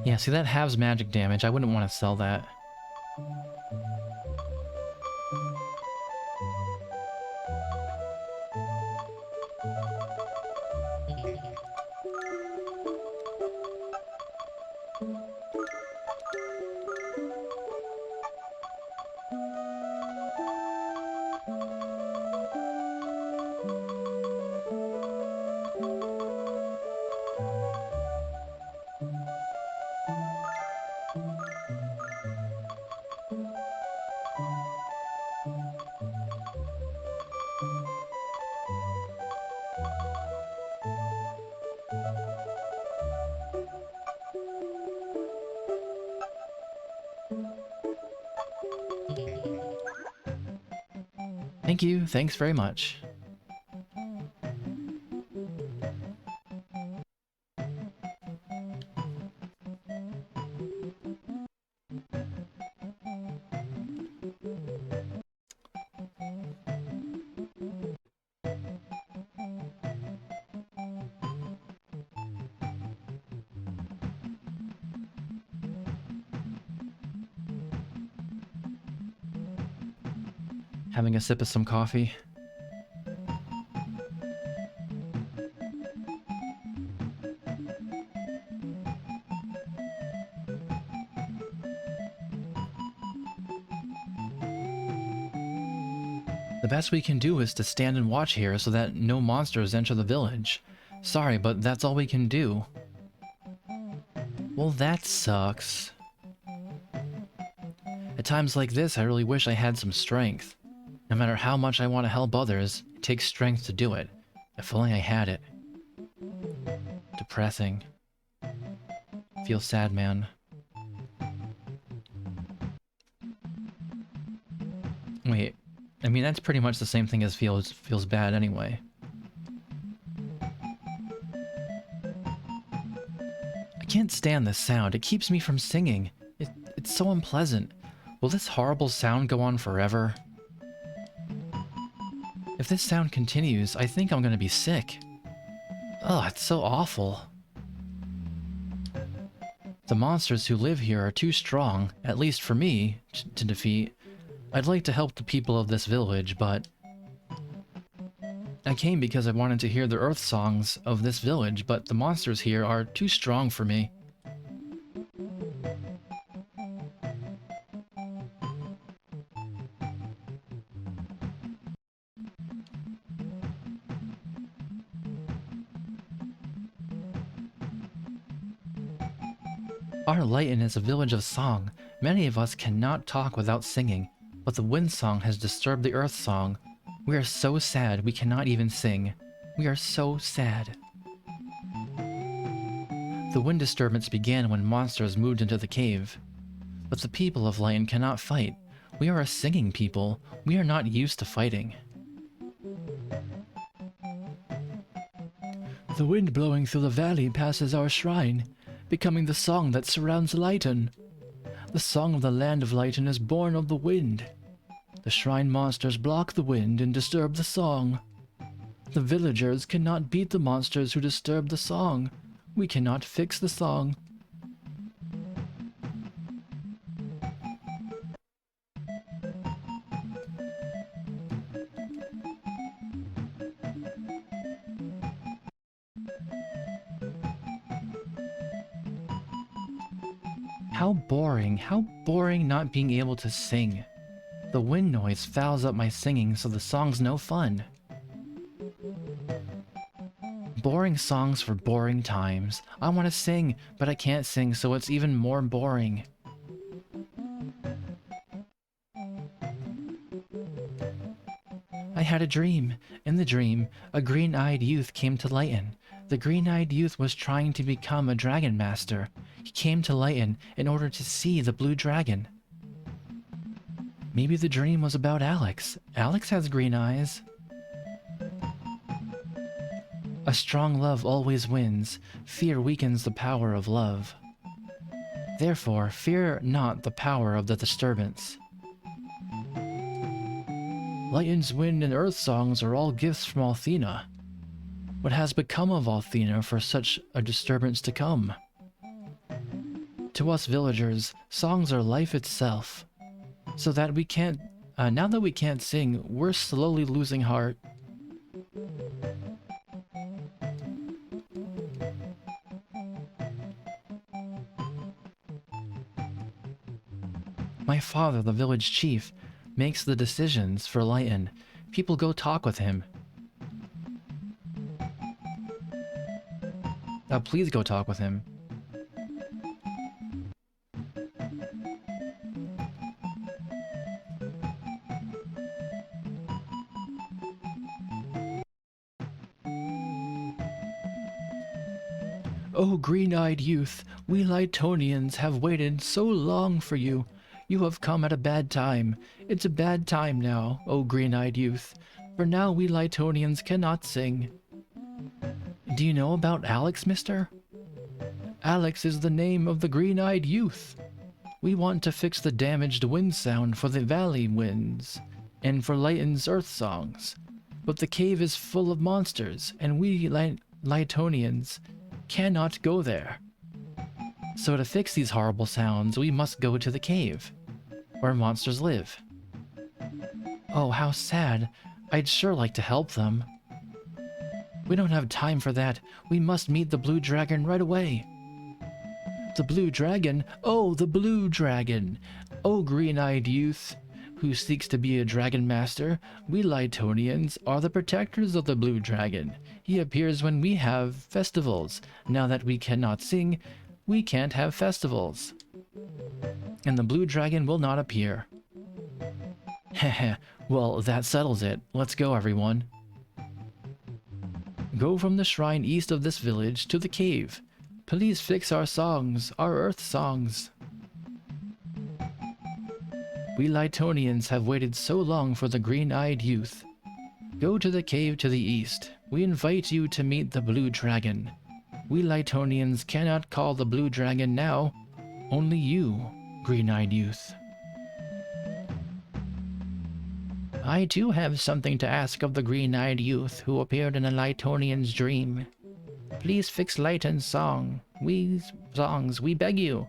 Yeah, see, that halves magic damage. I wouldn't want to sell that. Thank you. Thanks very much. Having a sip of some coffee. The best we can do is to stand and watch here so that no monsters enter the village. Sorry, but that's all we can do. Well, that sucks. At times like this, I really wish I had some strength. No matter how much I want to help others, it takes strength to do it. If only I had it. Depressing. Feel sad, man. Wait, I mean, that's pretty much the same thing as feels bad anyway. I can't stand this sound. It keeps me from singing. It's so unpleasant. Will this horrible sound go on forever? If this sound continues, I think I'm gonna be sick. Ugh, it's so awful. The monsters who live here are too strong, at least for me, to defeat. I'd like to help the people of this village, but I came because I wanted to hear the earth songs of this village, but the monsters here are too strong for me. Our Lighton is a village of song. Many of us cannot talk without singing, but the wind song has disturbed the earth song. We are so sad we cannot even sing. We are so sad. The wind disturbance began when monsters moved into the cave. But the people of Lighton cannot fight. We are a singing people. We are not used to fighting. The wind blowing through the valley passes our shrine, becoming the song that surrounds Lighton. The song of the land of Lighton is born of the wind. The shrine monsters block the wind and disturb the song. The villagers cannot beat the monsters who disturb the song. We cannot fix the song. How boring not being able to sing. The wind noise fouls up my singing, so the song's no fun. Boring songs for boring times. I want to sing, but I can't sing, so it's even more boring. I had a dream. In the dream, a green-eyed youth came to Lighton. The green-eyed youth was trying to become a dragon master. He came to Lighton in order to see the blue dragon. Maybe the dream was about Alex. Alex has green eyes. A strong love always wins. Fear weakens the power of love. Therefore, fear not the power of the disturbance. Lighton's wind and earth songs are all gifts from Althena. What has become of Althena for such a disturbance to come? To us villagers, songs are life itself. So that we can't, now that we can't sing, we're slowly losing heart. My father, the village chief, makes the decisions for Lighton. People go talk with him. Please go talk with him. Oh, green-eyed youth, we Lightonians have waited so long for you. You have come at a bad time. It's a bad time now, oh green-eyed youth. For now we Lightonians cannot sing. Do you know about Alex, mister? Alex is the name of the green-eyed youth. We want to fix the damaged wind sound for the valley winds, and for Lighton's earth songs. But the cave is full of monsters, and we Lightonians cannot go there. So to fix these horrible sounds, we must go to the cave, where monsters live. Oh, how sad. I'd sure like to help them. We don't have time for that. We must meet the blue dragon right away. The blue dragon? Oh, the blue dragon! Oh, green-eyed youth who seeks to be a dragon master, we Lightonians are the protectors of the blue dragon. He appears when we have festivals. Now that we cannot sing, we can't have festivals. And the blue dragon will not appear. Heh, well, that settles it. Let's go, everyone. Go from the shrine east of this village to the cave. Please fix our songs, our earth songs. We Lightonians have waited so long for the green-eyed youth. Go to the cave to the east. We invite you to meet the blue dragon. We Lightonians cannot call the blue dragon now. Only you, green-eyed youth. I too have something to ask of the green-eyed youth who appeared in a Lightonian's dream. Please fix Lighton's song. We beg you.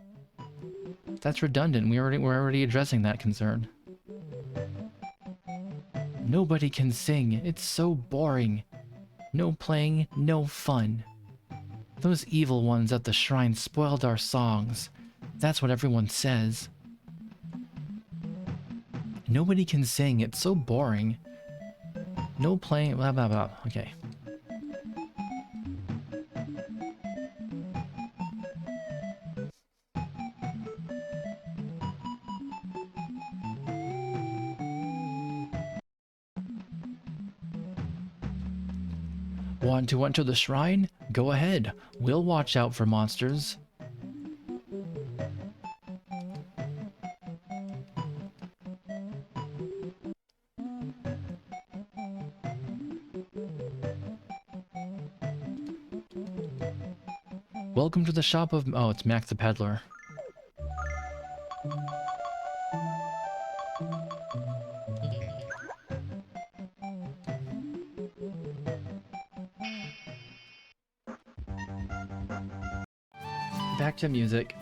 That's redundant. We're already addressing that concern. Nobody can sing. It's so boring. No playing, no fun. Those evil ones at the shrine spoiled our songs. That's what everyone says. Nobody can sing. It's so boring. No playing, blah blah blah. Okay. Want to enter the shrine? Go ahead. We'll watch out for monsters. Welcome to the shop of... Oh, it's Mac the Peddler. Back to music.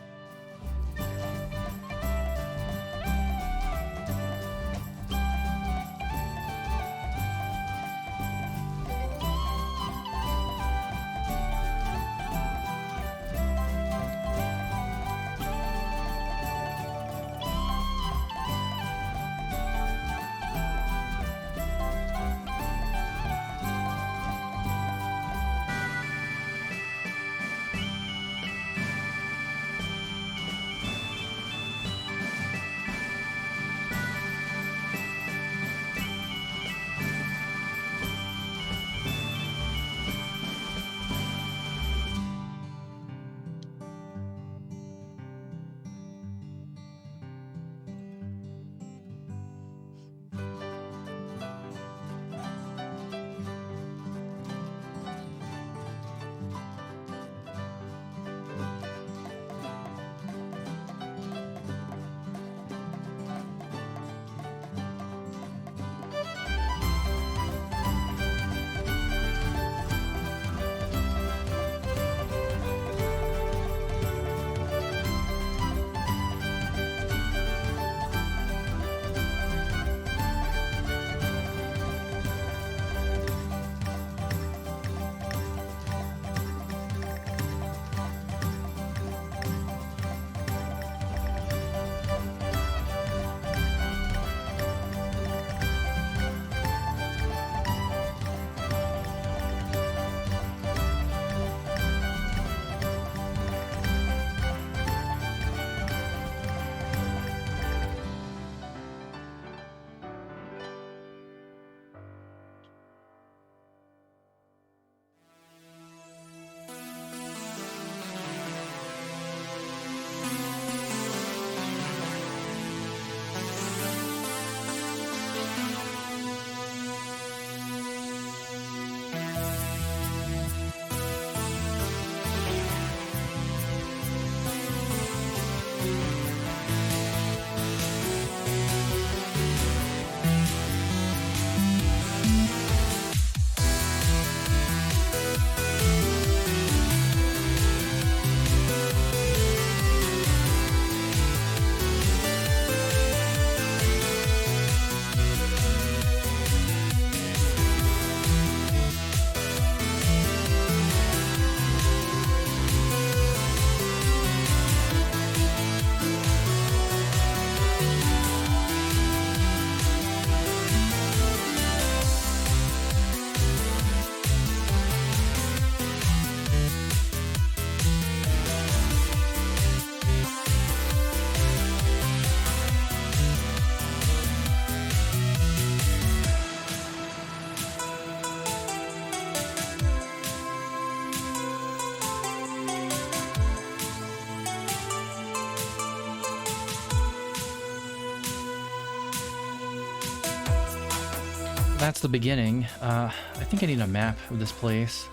that's the beginning. I think I need a map of this place.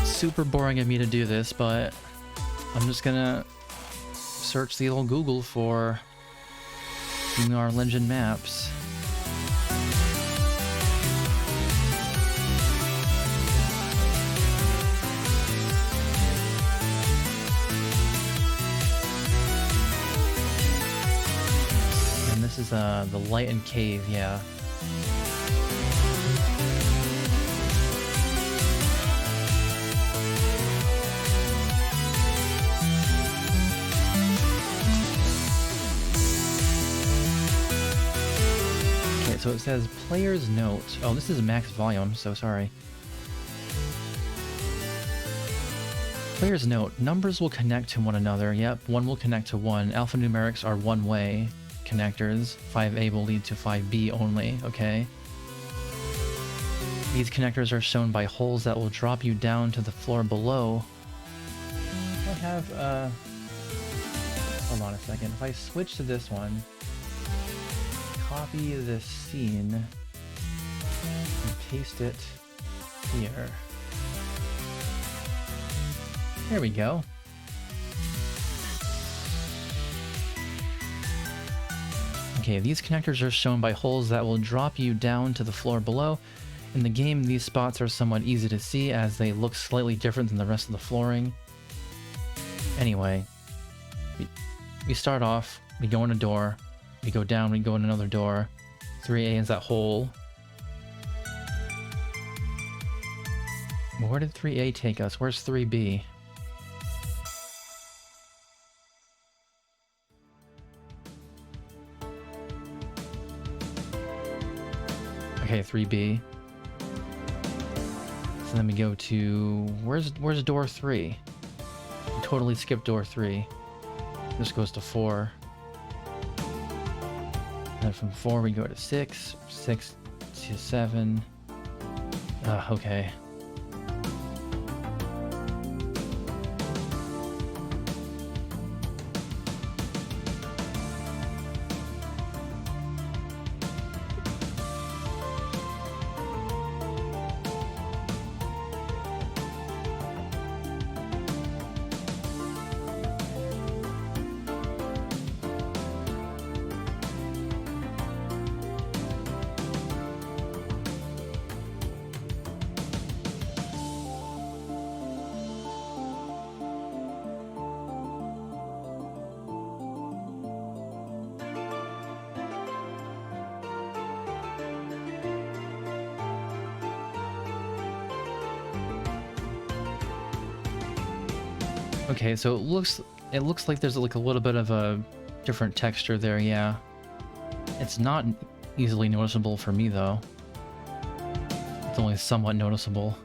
Super boring of me to do this, but I'm just gonna search the old Google for Lunar Legend maps. And this is the light and cave, yeah. So it says player's note. Oh, this is max volume, so sorry. Player's note. Numbers will connect to one another. Yep, one will connect to one. Alphanumerics are one-way connectors. 5A will lead to 5B only, okay? These connectors are shown by holes that will drop you down to the floor below. I have, hold on a second. If I switch to this one, copy this scene and paste it here. There we go. Okay, these connectors are shown by holes that will drop you down to the floor below. In the game, these spots are somewhat easy to see as they look slightly different than the rest of the flooring. Anyway, we start off, we go in a door, we go down, we go in another door. 3A is that hole. Where did 3A take us? Where's 3B? Okay, 3B. So then we go to... Where's door 3? We totally skipped door 3. This goes to 4. And from 4 we go to 6, 6 to 7. Okay. Okay, so it looks like there's like a little bit of a different texture there, yeah. It's not easily noticeable for me though. It's only somewhat noticeable.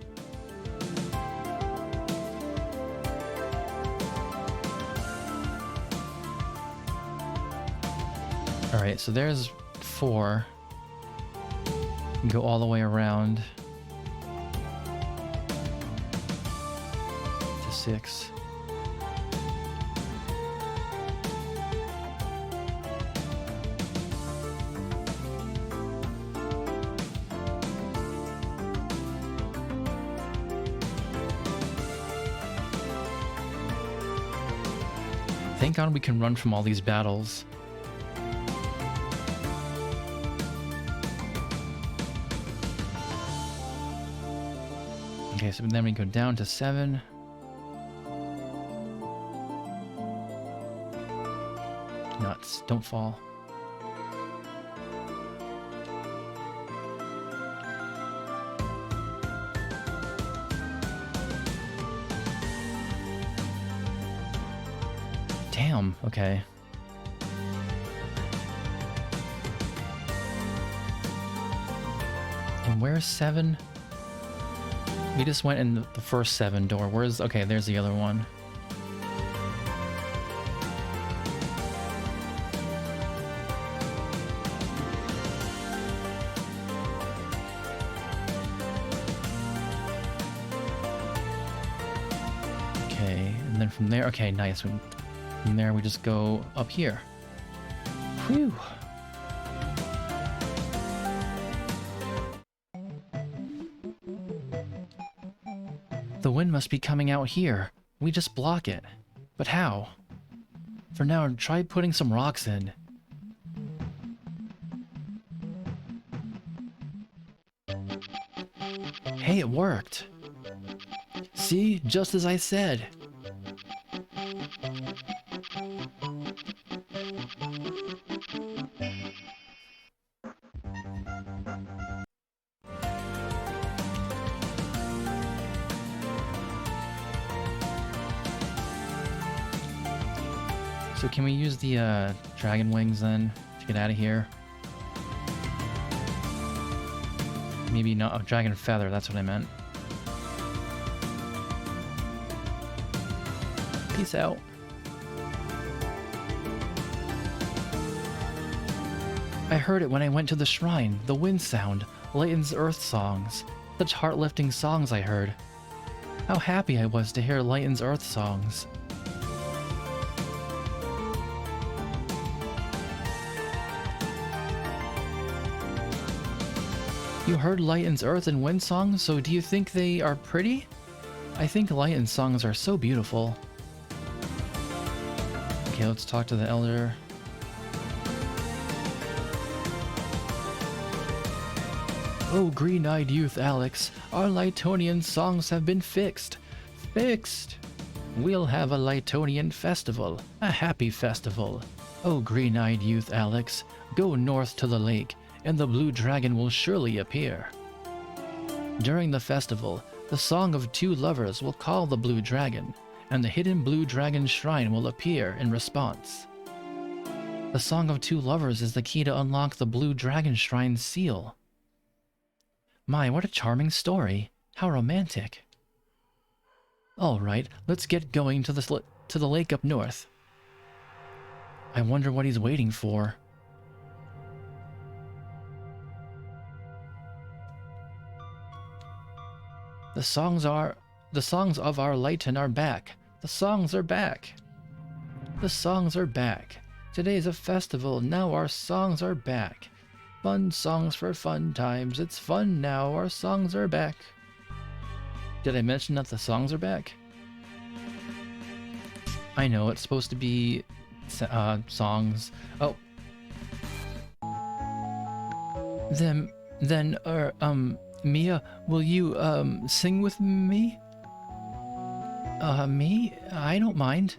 Alright, so there's 4. Go all the way around to 6. Thank God we can run from all these battles. Okay, so then we go down to 7. Nuts, don't fall. Damn, okay. And where's 7? We just went in the first 7 door. Where's... Okay, there's the other one. Okay, and then from there... Okay, nice. From there we just go up here. Whew. The wind must be coming out here. We just block it. But how? For now, try putting some rocks in. Hey, it worked. See? Just as I said. So can we use the dragon wings then to get out of here? Maybe not a dragon feather, that's what I meant. Peace out. I heard it when I went to the shrine, the wind sound, Layton's earth songs. Such heart-lifting songs I heard. How happy I was to hear Layton's earth songs. You heard Layton's earth and wind songs, so do you think they are pretty? I think Layton's songs are so beautiful. Okay, let's talk to the elder. Oh, green-eyed youth Alex, our Lightonian songs have been fixed. Fixed! We'll have a Lightonian festival, a happy festival. Oh, green-eyed youth Alex, go north to the lake, and the blue dragon will surely appear. During the festival, the song of two lovers will call the blue dragon, and the hidden blue dragon shrine will appear in response. The song of two lovers is the key to unlock the blue dragon shrine's seal. My, what a charming story. How romantic. Alright, let's get going to the lake up north. I wonder what he's waiting for. The songs of our Layton are back. The songs are back. The songs are back. Today's a festival, now our songs are back. Fun songs for fun times. It's fun now, our songs are back. Did I mention that the songs are back? I know, it's supposed to be songs. Oh. Then, Mia, will you, sing with me? Me? I don't mind.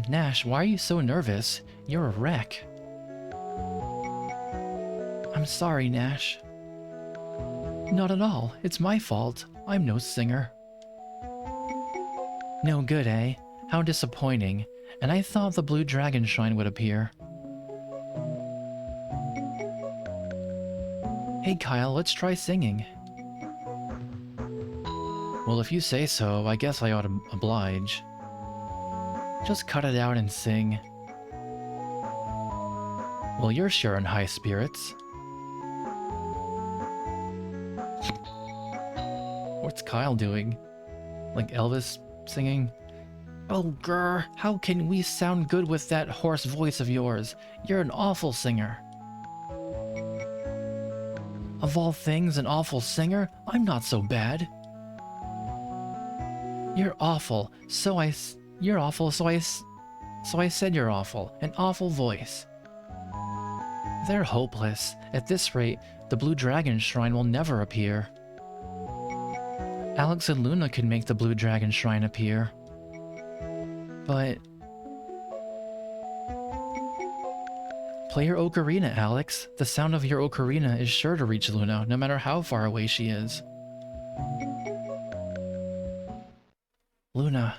Nash, why are you so nervous? You're a wreck. I'm sorry, Nash. Not at all. It's my fault. I'm no singer. No good, eh? How disappointing. And I thought the blue dragon shrine would appear. Hey Kyle, let's try singing. Well, if you say so, I guess I ought to oblige. Just cut it out and sing. Well, you're sure in high spirits. What's Kyle doing? Like Elvis singing? Oh, grr, how can we sound good with that hoarse voice of yours? You're an awful singer. Of all things, an awful singer? I'm not so bad. You're awful, so I said you're awful. An awful voice. They're hopeless. At this rate, the Blue Dragon Shrine will never appear. Alex and Luna could make the Blue Dragon Shrine appear. But... play your ocarina, Alex. The sound of your ocarina is sure to reach Luna, no matter how far away she is. Luna.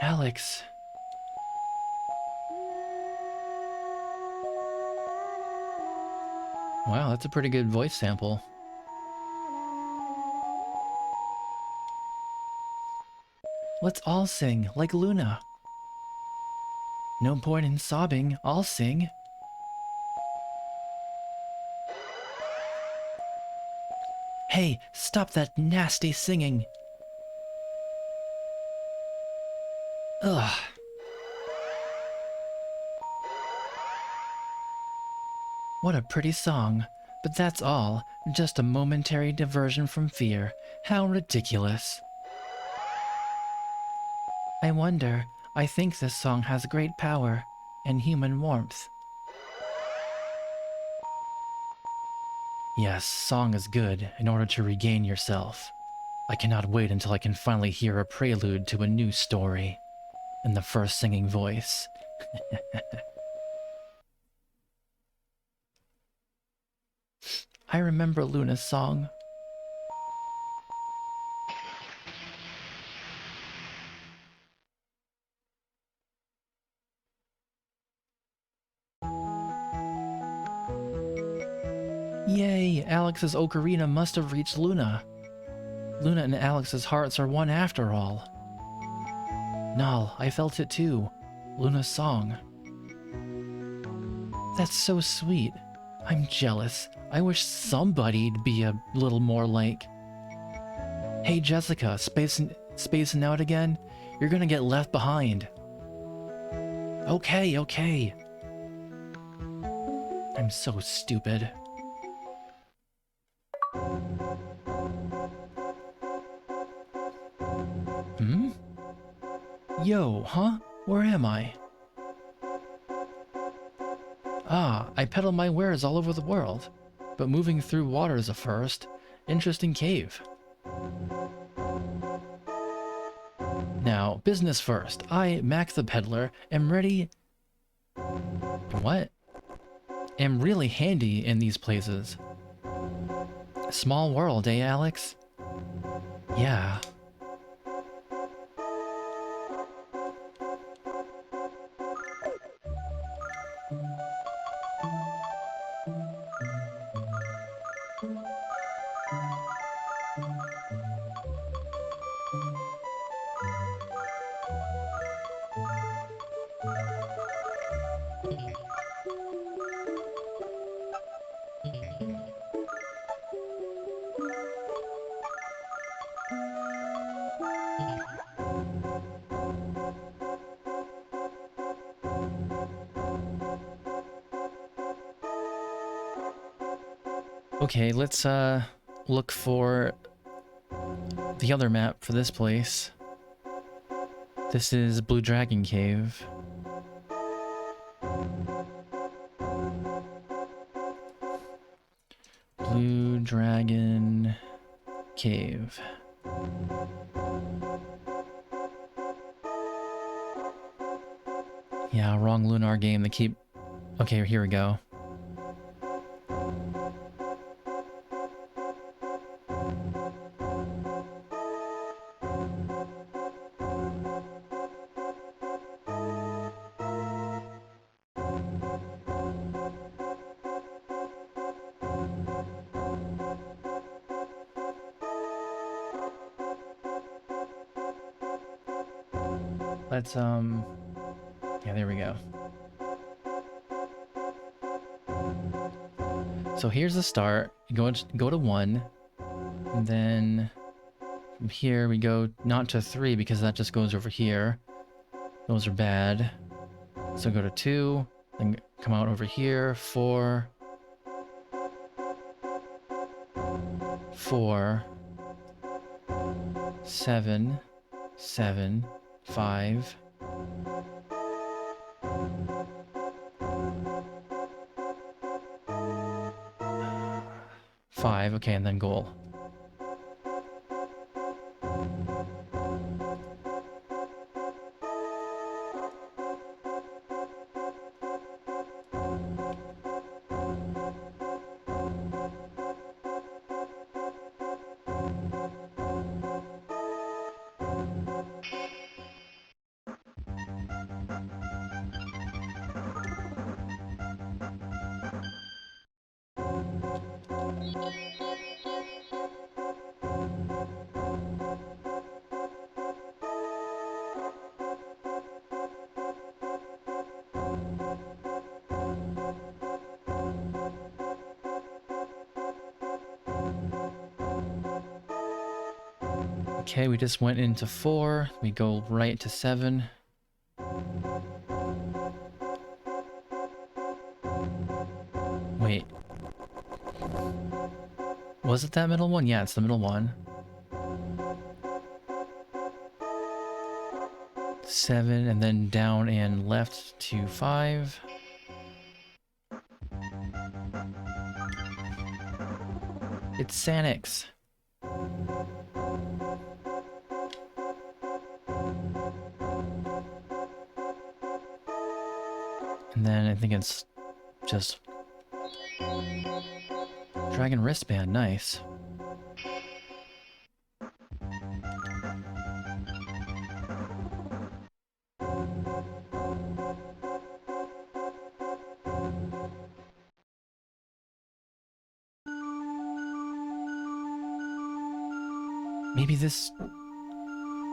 Alex. Wow, that's a pretty good voice sample. Let's all sing, like Luna. No point in sobbing, I'll sing. Hey, stop that nasty singing. Ugh. What a pretty song. But that's all. Just a momentary diversion from fear. How ridiculous. I wonder, I think this song has great power and human warmth. Yes, song is good in order to regain yourself. I cannot wait until I can finally hear a prelude to a new story in the first singing voice. I remember Luna's song. Yay, Alex's ocarina must have reached Luna. Luna and Alex's hearts are one after all. Nal, I felt it too. Luna's song. That's so sweet. I'm jealous. I wish somebody'd be a little more like... Hey Jessica, spacing out again? You're gonna get left behind. Okay, okay. I'm so stupid. Hmm? Yo, huh? Where am I? Ah, I peddle my wares all over the world. But moving through water is a first. Interesting cave. Now, business first. I, Mac the Peddler, am ready... What? Am really handy in these places. Small world, eh, Alex? Yeah. Okay, let's look for the other map for this place. This is Blue Dragon Cave. Blue Dragon Cave. Yeah, wrong Lunar game. They keep... Okay, here we go. Let's, yeah, there we go. So here's the start. You go to 1, and then from here we go not to 3 because that just goes over here. Those are bad. So go to 2, then come out over here, 4, 4, 7, 7, 5. 5, okay, and then goal. Okay, we just went into 4. We go right to 7. Wait. Was it that middle one? Yeah, it's the middle one. 7, and then down and left to 5. It's Sanix. And then I think it's just Dragon wristband, nice.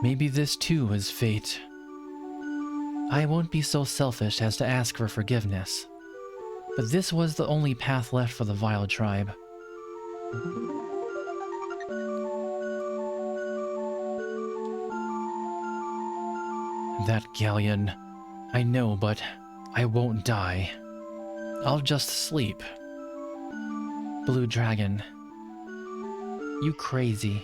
Maybe this too is fate. I won't be so selfish as to ask for forgiveness. But this was the only path left for the vile tribe. That galleon, I know, but I won't die. I'll just sleep. Blue Dragon, you crazy.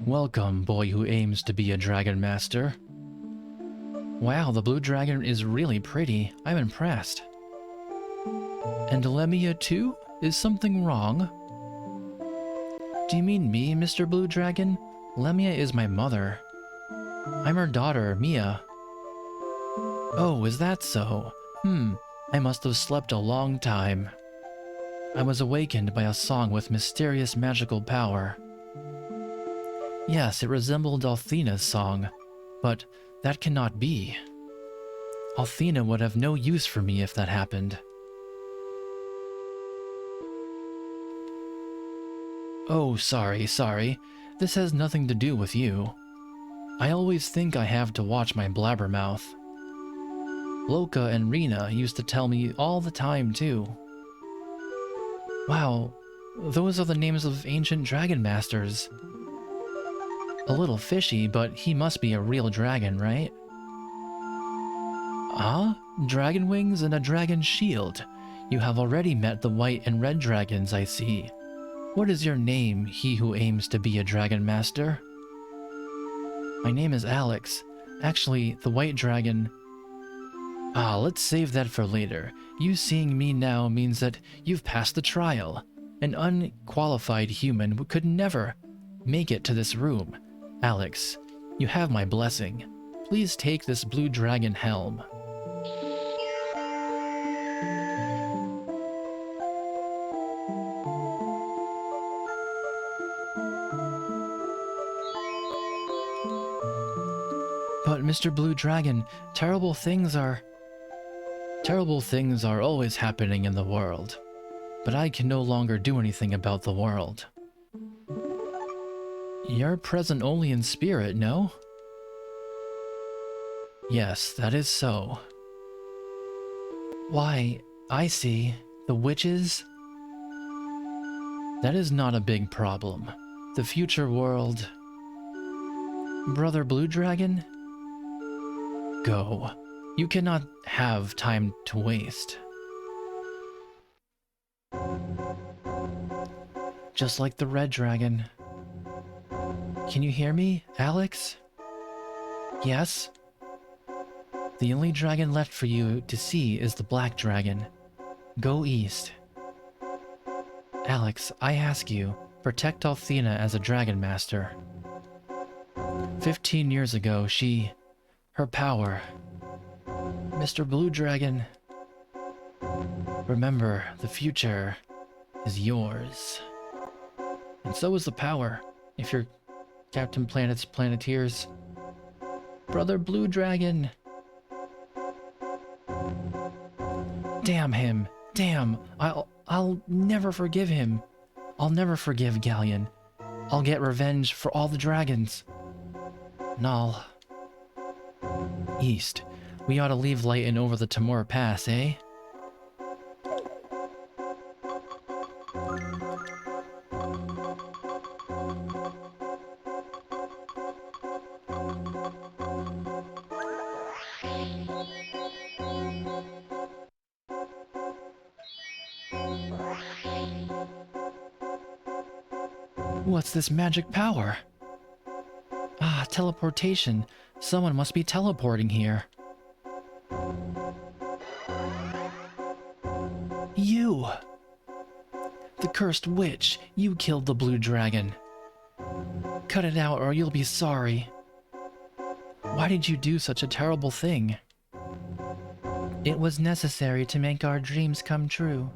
Welcome, boy who aims to be a Dragon Master. Wow, the Blue Dragon is really pretty. I'm impressed. And Lemia too? Is something wrong? Do you mean me, Mr. Blue Dragon? Lemia is my mother. I'm her daughter, Mia. Oh, is that so? I must have slept a long time. I was awakened by a song with mysterious magical power. Yes, it resembled Althena's song, but that cannot be. Althena would have no use for me if that happened. Oh, sorry. This has nothing to do with you. I always think I have to watch my blabbermouth. Loka and Rena used to tell me all the time, too. Wow, those are the names of ancient dragon masters. A little fishy, but he must be a real dragon, right? Ah, dragon wings and a dragon shield. You have already met the white and red dragons, I see. What is your name, he who aims to be a dragon master? My name is Alex. Actually, the white dragon... Ah, let's save that for later. You seeing me now means that you've passed the trial. An unqualified human could never make it to this room. Alex, you have my blessing. Please take this blue dragon helm. But Mr. Blue Dragon, terrible things are always happening in the world. But I can no longer do anything about the world. You're present only in spirit, no? Yes, that is so. Why, I see. The witches? That is not a big problem. The future world... Brother Blue Dragon? Go. You cannot have time to waste. Just like the red dragon. Can you hear me, Alex? Yes? The only dragon left for you to see is the black dragon. Go east. Alex, I ask you, protect Althena as a dragon master. 15 years ago, her power... Mr. Blue Dragon... Remember, the future is yours. And so is the power, if you're Captain Planet's Planeteers. Brother Blue Dragon! Damn him! Damn! I'll never forgive him. I'll never forgive Galleon. I'll get revenge for all the dragons. Null. East. We ought to leave Lighten over the Tamura Pass, eh? What's this magic power? Ah, teleportation. Someone must be teleporting here. You! The cursed witch! You killed the blue dragon. Cut it out or you'll be sorry. Why did you do such a terrible thing? It was necessary to make our dreams come true.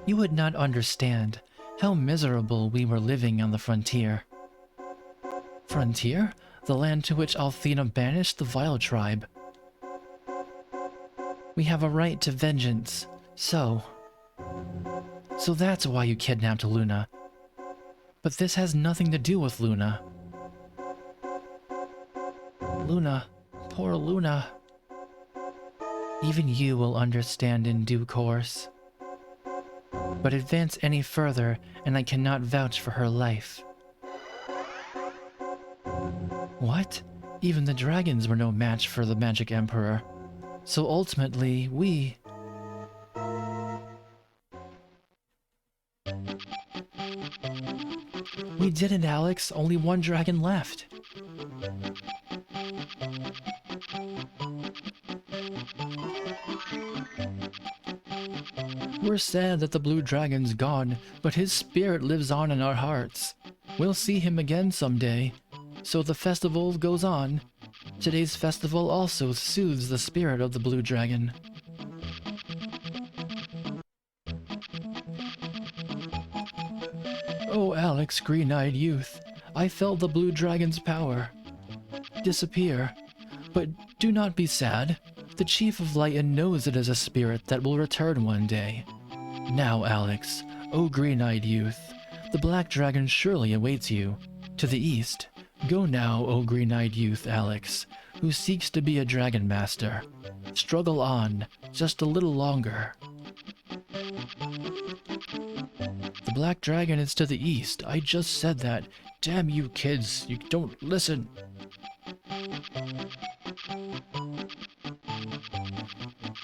You would not understand how miserable we were living on the frontier. Frontier? The land to which Althena banished the vile tribe. We have a right to vengeance, so that's why you kidnapped Luna. But this has nothing to do with Luna. Luna, poor Luna. Even you will understand in due course. But advance any further, and I cannot vouch for her life. What? Even the dragons were no match for the Magic Emperor. So ultimately, we did it, Alex. Only one dragon left. We're sad that the blue dragon's gone, but his spirit lives on in our hearts. We'll see him again someday. So the festival goes on. Today's festival also soothes the spirit of the blue dragon. Oh, Alex, green-eyed youth, I felt the blue dragon's power disappear. But do not be sad. The Chief of Lighten knows it is a spirit that will return one day. Now, Alex, oh green-eyed youth, the black dragon surely awaits you. To the east. Go now, O green-eyed youth, Alex, who seeks to be a dragon master. Struggle on, just a little longer. The black dragon is to the east. I just said that. Damn you kids, you don't listen.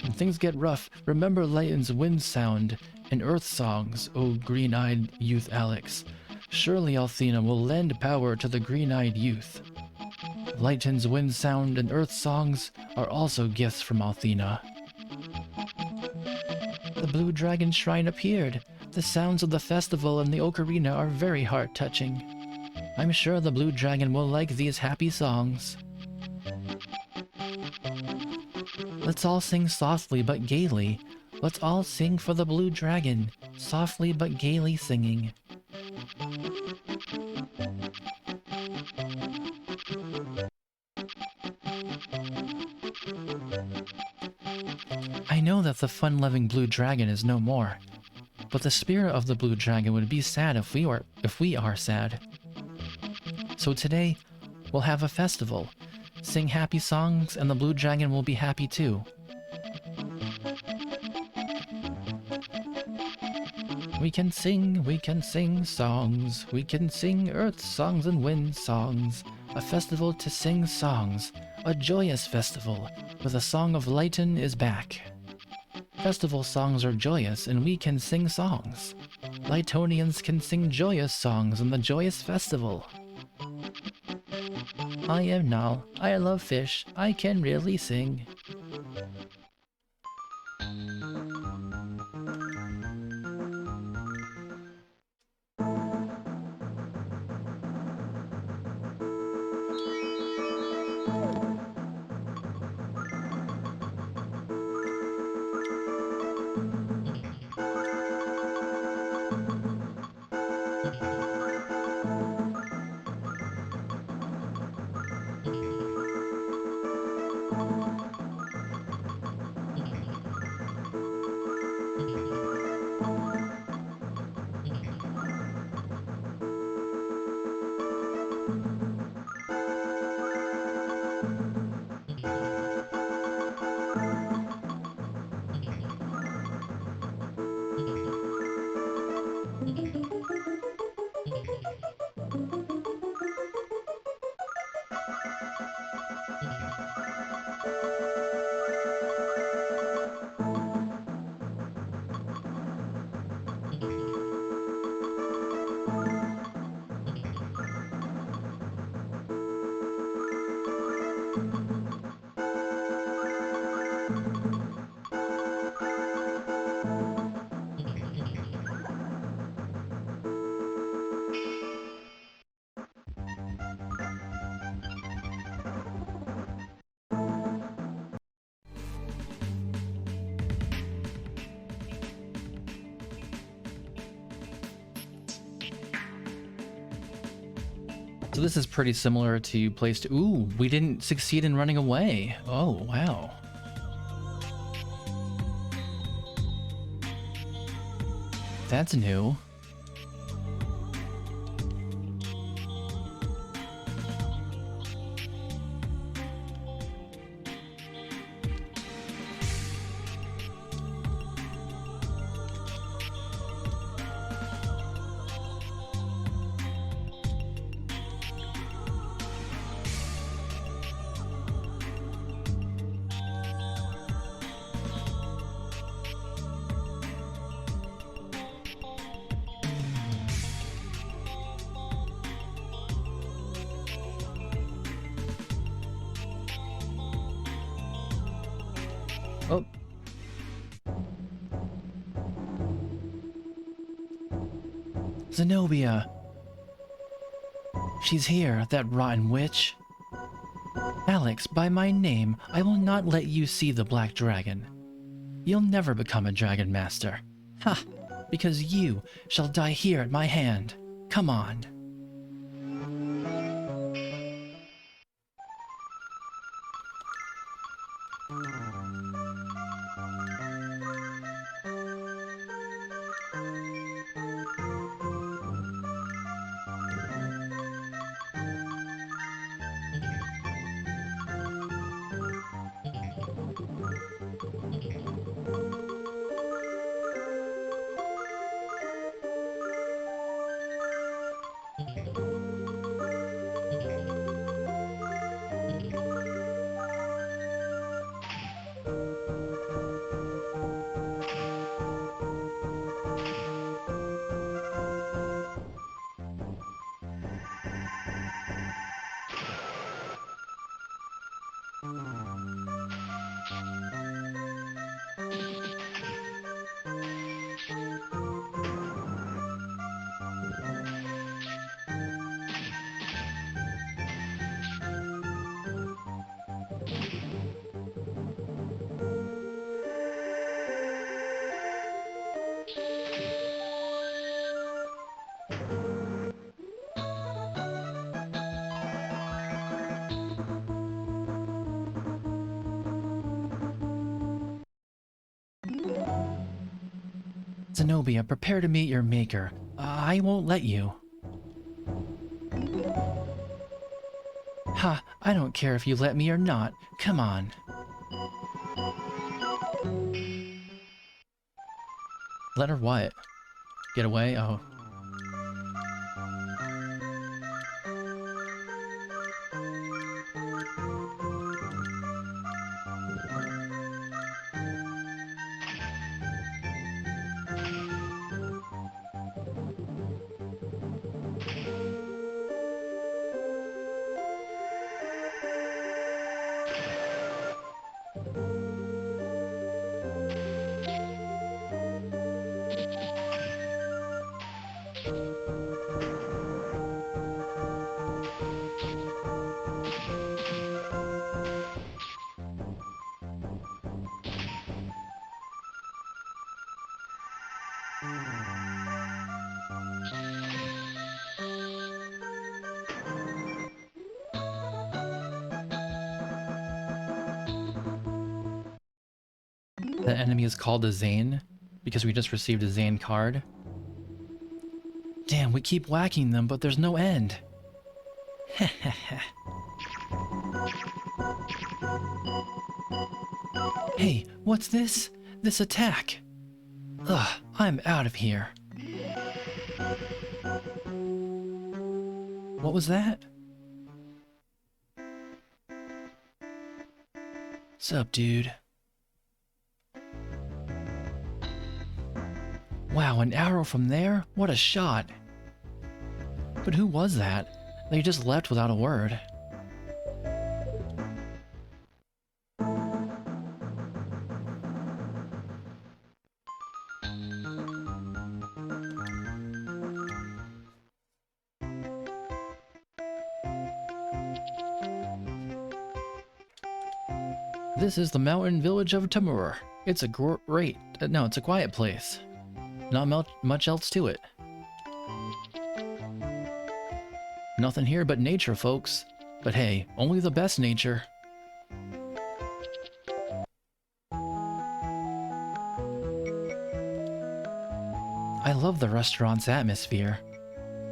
When things get rough, remember Lighten's wind sound and earth songs, O green-eyed youth Alex. Surely Althena will lend power to the green-eyed youth. Lighten's wind sound and earth songs are also gifts from Althena. The blue dragon shrine appeared. The sounds of the festival in the ocarina are very heart-touching. I'm sure the blue dragon will like these happy songs. Let's all sing softly but gaily. Let's all sing for the blue dragon, softly but gaily singing. I know that the fun-loving blue dragon is no more, but the spirit of the blue dragon would be sad if we are sad. So today, we'll have a festival, sing happy songs, and the blue dragon will be happy too. We can sing songs, we can sing earth songs and wind songs. A festival to sing songs, a joyous festival, where the song of Lighten is back. Festival songs are joyous, and we can sing songs. Lightonians can sing joyous songs in the joyous festival. I am Nal, I love fish, I can really sing. So this is pretty similar to place to... Ooh, we didn't succeed in running away. Oh, wow. That's new. Oh. Zenobia. She's here, that rotten witch. Alex, by my name, I will not let you see the Black Dragon. You'll never become a Dragon Master. Ha! Because you shall die here at my hand. Come on. Zenobia, prepare to meet your maker. I won't let you. Ha, I don't care if you let me or not. Come on. Let her what? Get away? Oh. The enemy is called a Zane because we just received a Zane card. Damn, we keep whacking them, but there's no end. Hey, what's this? This attack. Ugh, I'm out of here. What was that? Sup, dude? Wow, an arrow from there? What a shot! But who was that? They just left without a word. This is the mountain village of Tamur. It's a it's a quiet place. Not much else to it. Nothing here but nature, folks. But hey, only the best nature. I love the restaurant's atmosphere.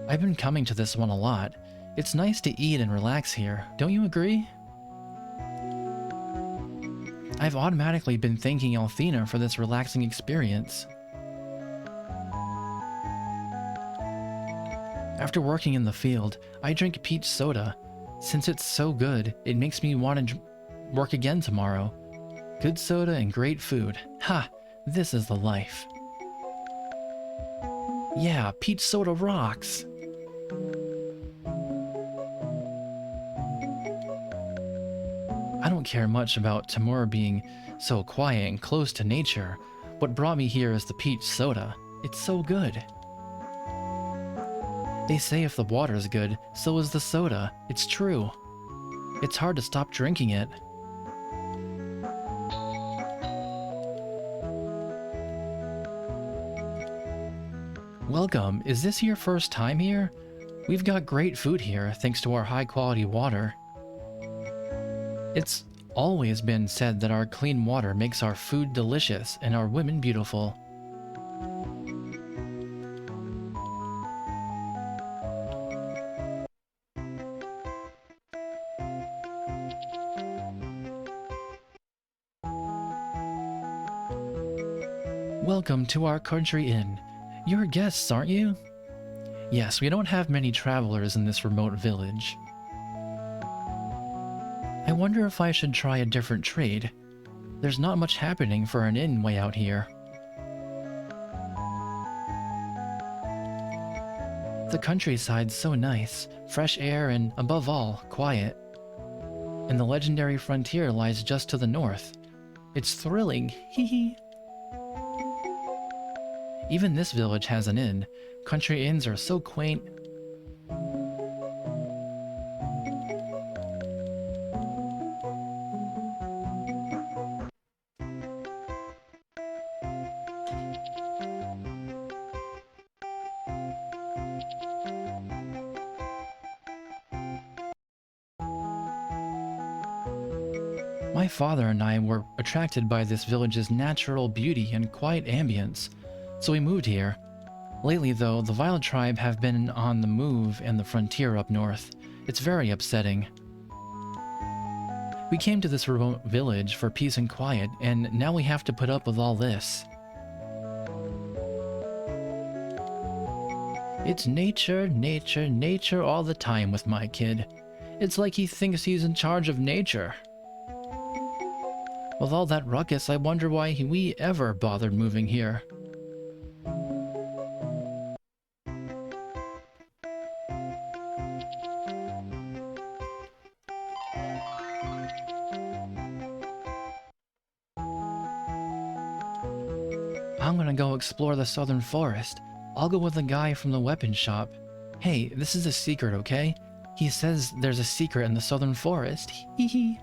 I've been coming to this one a lot. It's nice to eat and relax here, don't you agree? I've automatically been thanking Althena for this relaxing experience. After working in the field, I drink peach soda. Since it's so good, it makes me want to work again tomorrow. Good soda and great food. Ha! This is the life. Yeah, peach soda rocks! I don't care much about Tamur being so quiet and close to nature. What brought me here is the peach soda. It's so good. They say if the water is good, so is the soda. It's true. It's hard to stop drinking it. Welcome. Is this your first time here? We've got great food here, thanks to our high-quality water. It's always been said that our clean water makes our food delicious and our women beautiful. Welcome to our country inn. You're guests, aren't you? Yes, we don't have many travelers in this remote village. I wonder if I should try a different trade. There's not much happening for an inn way out here. The countryside's so nice, fresh air and, above all, quiet. And the legendary frontier lies just to the north. It's thrilling, hee hee. Even this village has an inn. Country inns are so quaint. My father and I were attracted by this village's natural beauty and quiet ambience, so we moved here. Lately, though, the Violet tribe have been on the move in the frontier up north. It's very upsetting. We came to this remote village for peace and quiet, and now we have to put up with all this. It's nature, nature, nature all the time with my kid. It's like he thinks he's in charge of nature. With all that ruckus, I wonder why we ever bothered moving here. I'm gonna go explore the southern forest. I'll go with the guy from the weapon shop. Hey, this is a secret, okay? He says there's a secret in the southern forest. Hee hee.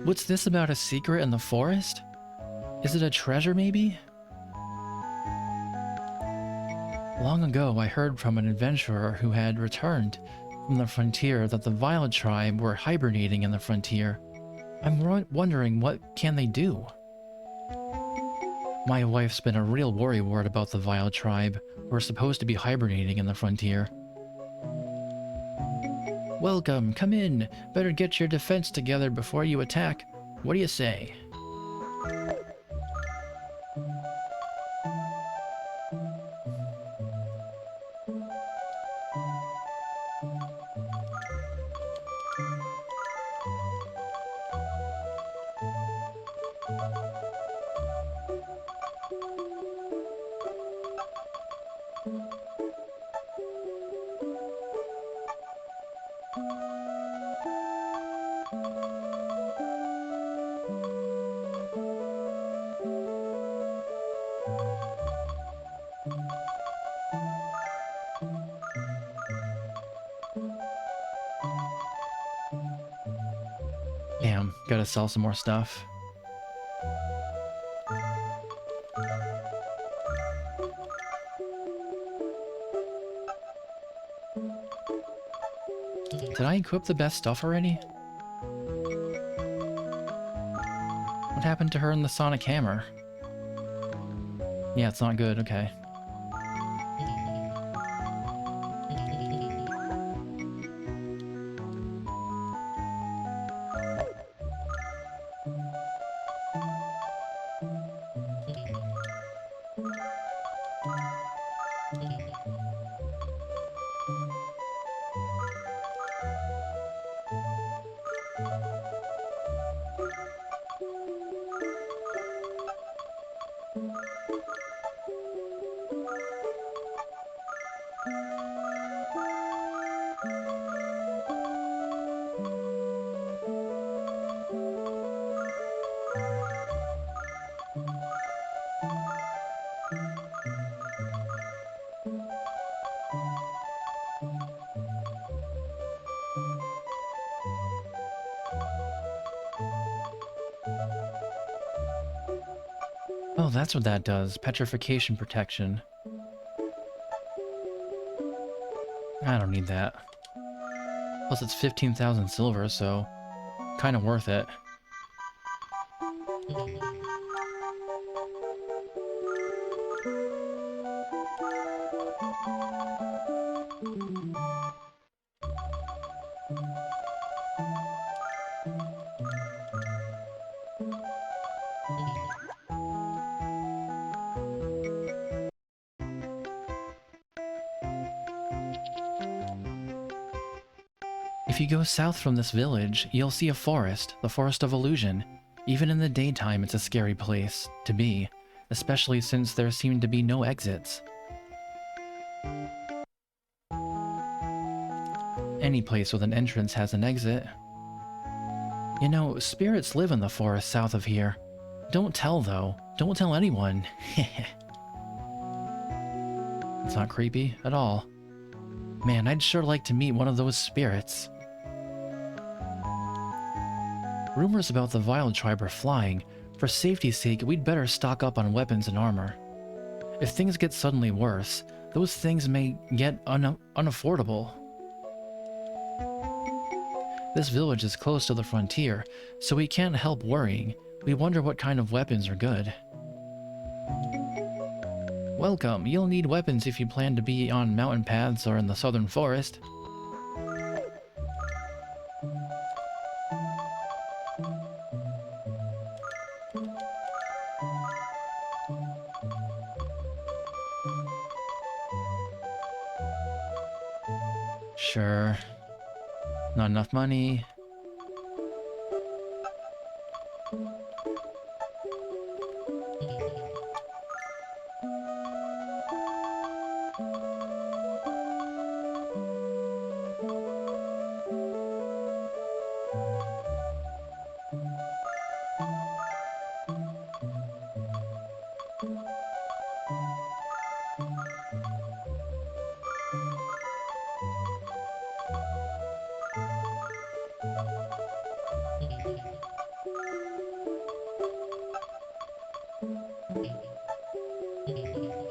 What's this about a secret in the forest? Is it a treasure, maybe? Long ago, I heard from an adventurer who had returned from the frontier that the Violet tribe were hibernating in the frontier. I'm wondering what can they do? My wife's been a real worrywart about the Violet tribe, who are supposed to be hibernating in the frontier. Welcome, come in. Better get your defense together before you attack. What do you say? Damn, gotta sell some more stuff. Did I equip the best stuff already? What happened to her in the sonic hammer? Yeah, it's not good, okay. Oh, that's what that does. Petrification protection. I don't need that. Plus it's 15,000 silver, so kind of worth it. If you go south from this village, you'll see a forest, the Forest of Illusion. Even in the daytime, it's a scary place to be, especially since there seem to be no exits. Any place with an entrance has an exit. You know, spirits live in the forest south of here. Don't tell, though. Don't tell anyone. It's not creepy at all. Man, I'd sure like to meet one of those spirits. Rumors about the Vile Tribe are flying. For safety's sake, we'd better stock up on weapons and armor. If things get suddenly worse, those things may get unaffordable. This village is close to the frontier, so we can't help worrying. We wonder what kind of weapons are good. Welcome. You'll need weapons if you plan to be on mountain paths or in the southern forest. Sure. Not enough money.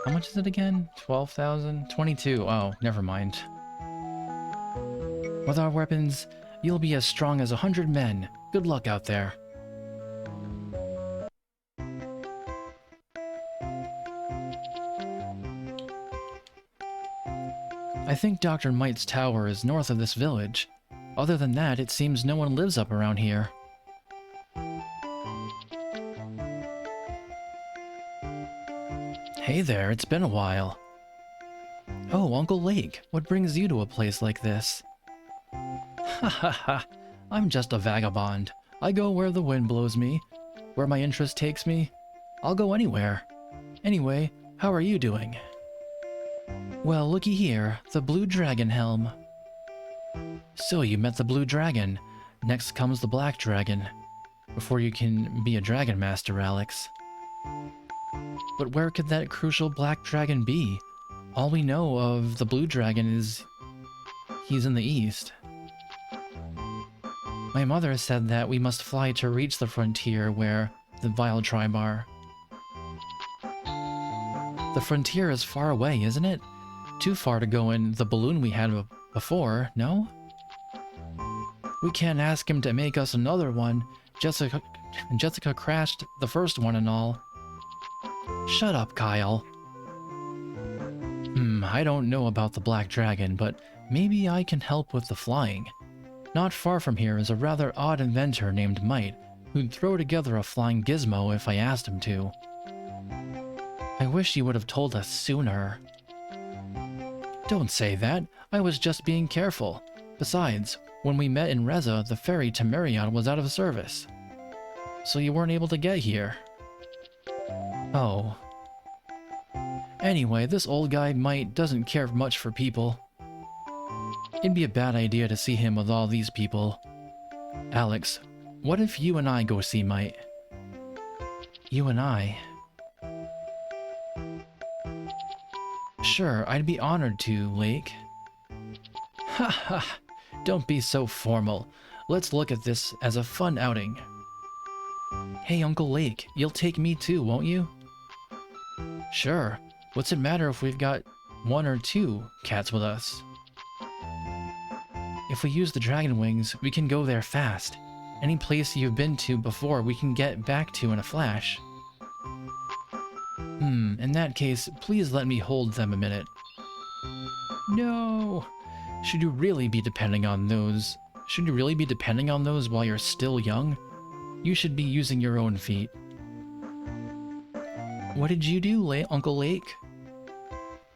How much is it again? 12,000? 22. Oh, never mind. With our weapons, you'll be as strong as 100 men. Good luck out there. I think Dr. Might's tower is north of this village. Other than that, it seems no one lives up around here. Hey there, it's been a while. Oh, Uncle Lake, what brings you to a place like this? Ha ha ha, I'm just a vagabond. I go where the wind blows me. Where my interest takes me, I'll go anywhere. Anyway, how are you doing? Well, looky here, the Blue Dragon Helm. So you met the blue dragon. Next comes the black dragon. Before you can be a dragon master, Alex. But where could that crucial black dragon be? All we know of the blue dragon is he's in the east. My mother said that we must fly to reach the frontier where the vile tribe are. The frontier is far away, isn't it? Too far to go in the balloon we had before, no? We can't ask him to make us another one. Jessica crashed the first one and all. Shut up, Kyle. I don't know about the Black Dragon, but maybe I can help with the flying. Not far from here is a rather odd inventor named Might, who'd throw together a flying gizmo if I asked him to. I wish you would have told us sooner. Don't say that. I was just being careful. Besides, when we met in Reza, the ferry to Marriott was out of service. So you weren't able to get here. Oh. Anyway, this old guy Might doesn't care much for people. It'd be a bad idea to see him with all these people. Alex, what if you and I go see Might? You and I? Sure, I'd be honored to, Lake. Ha ha! Don't be so formal. Let's look at this as a fun outing. Hey, Uncle Lake, you'll take me too, won't you? Sure. What's it matter if we've got one or two cats with us? If we use the dragon wings, we can go there fast. Any place you've been to before, we can get back to in a flash. In that case, please let me hold them a minute. No! Should you really be depending on those while you're still young? You should be using your own feet. What did you do, Uncle Lake?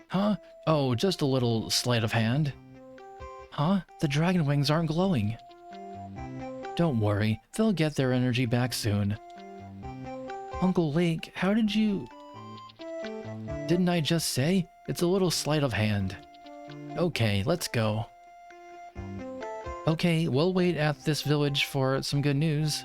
Huh? Oh, just a little sleight of hand. Huh? The dragon wings aren't glowing. Don't worry, they'll get their energy back soon. Uncle Lake, how did you... Didn't I just say? It's a little sleight of hand. Okay, let's go. Okay, we'll wait at this village for some good news.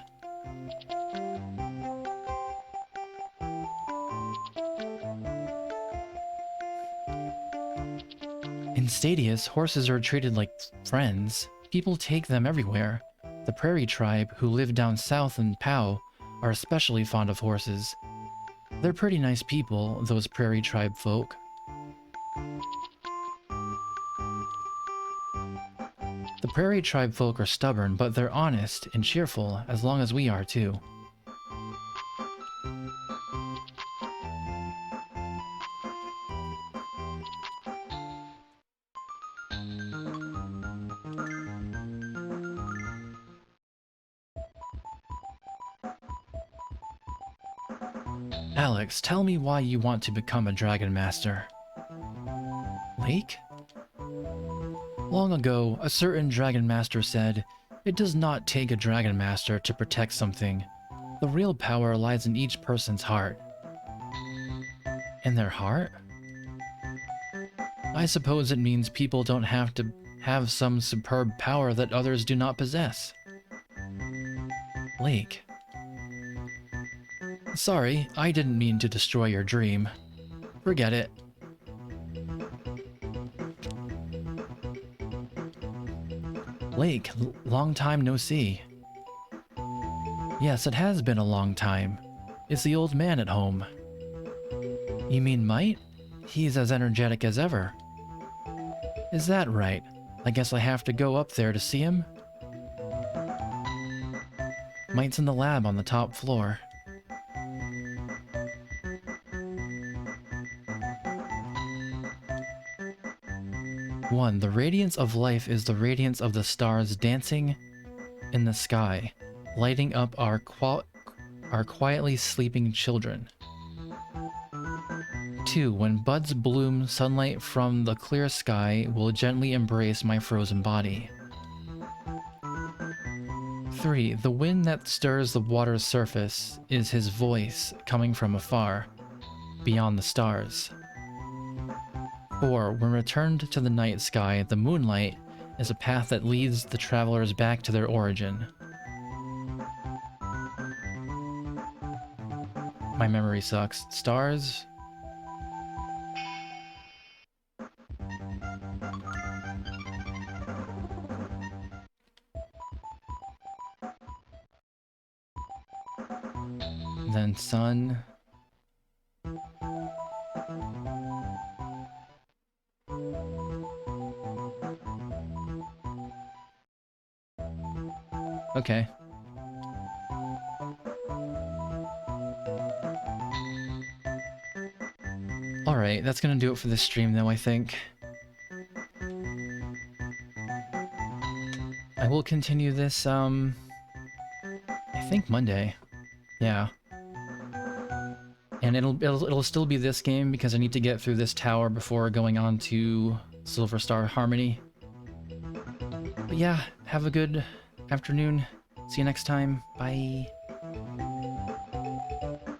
In Stadius, horses are treated like friends. People take them everywhere. The Prairie Tribe, who live down south in Pau, are especially fond of horses. They're pretty nice people, those Prairie Tribe folk. The Prairie Tribe folk are stubborn, but they're honest and cheerful, as long as we are too. Alex, tell me why you want to become a Dragon Master. Lake? Long ago, a certain Dragon Master said, "It does not take a Dragon Master to protect something. The real power lies in each person's heart." In their heart? I suppose it means people don't have to have some superb power that others do not possess. Lake. Sorry, I didn't mean to destroy your dream. Forget it. Lake, long time no see. Yes, it has been a long time. It's the old man at home. You mean Might? He's as energetic as ever. Is that right? I guess I have to go up there to see him? Might's in the lab on the top floor. One, the radiance of life is the radiance of the stars dancing in the sky, lighting up our quietly sleeping children. 2, when buds bloom, sunlight from the clear sky will gently embrace my frozen body. 3, the wind that stirs the water's surface is his voice coming from afar, beyond the stars. 4, when returned to the night sky, the moonlight is a path that leads the travelers back to their origin. My memory sucks. Stars? Then sun. Okay. Alright, that's gonna do it for this stream though, I think. I will continue this, I think Monday. Yeah. And it'll still be this game because I need to get through this tower before going on to Silver Star Harmony. But yeah, have a good afternoon. See you next time. Bye.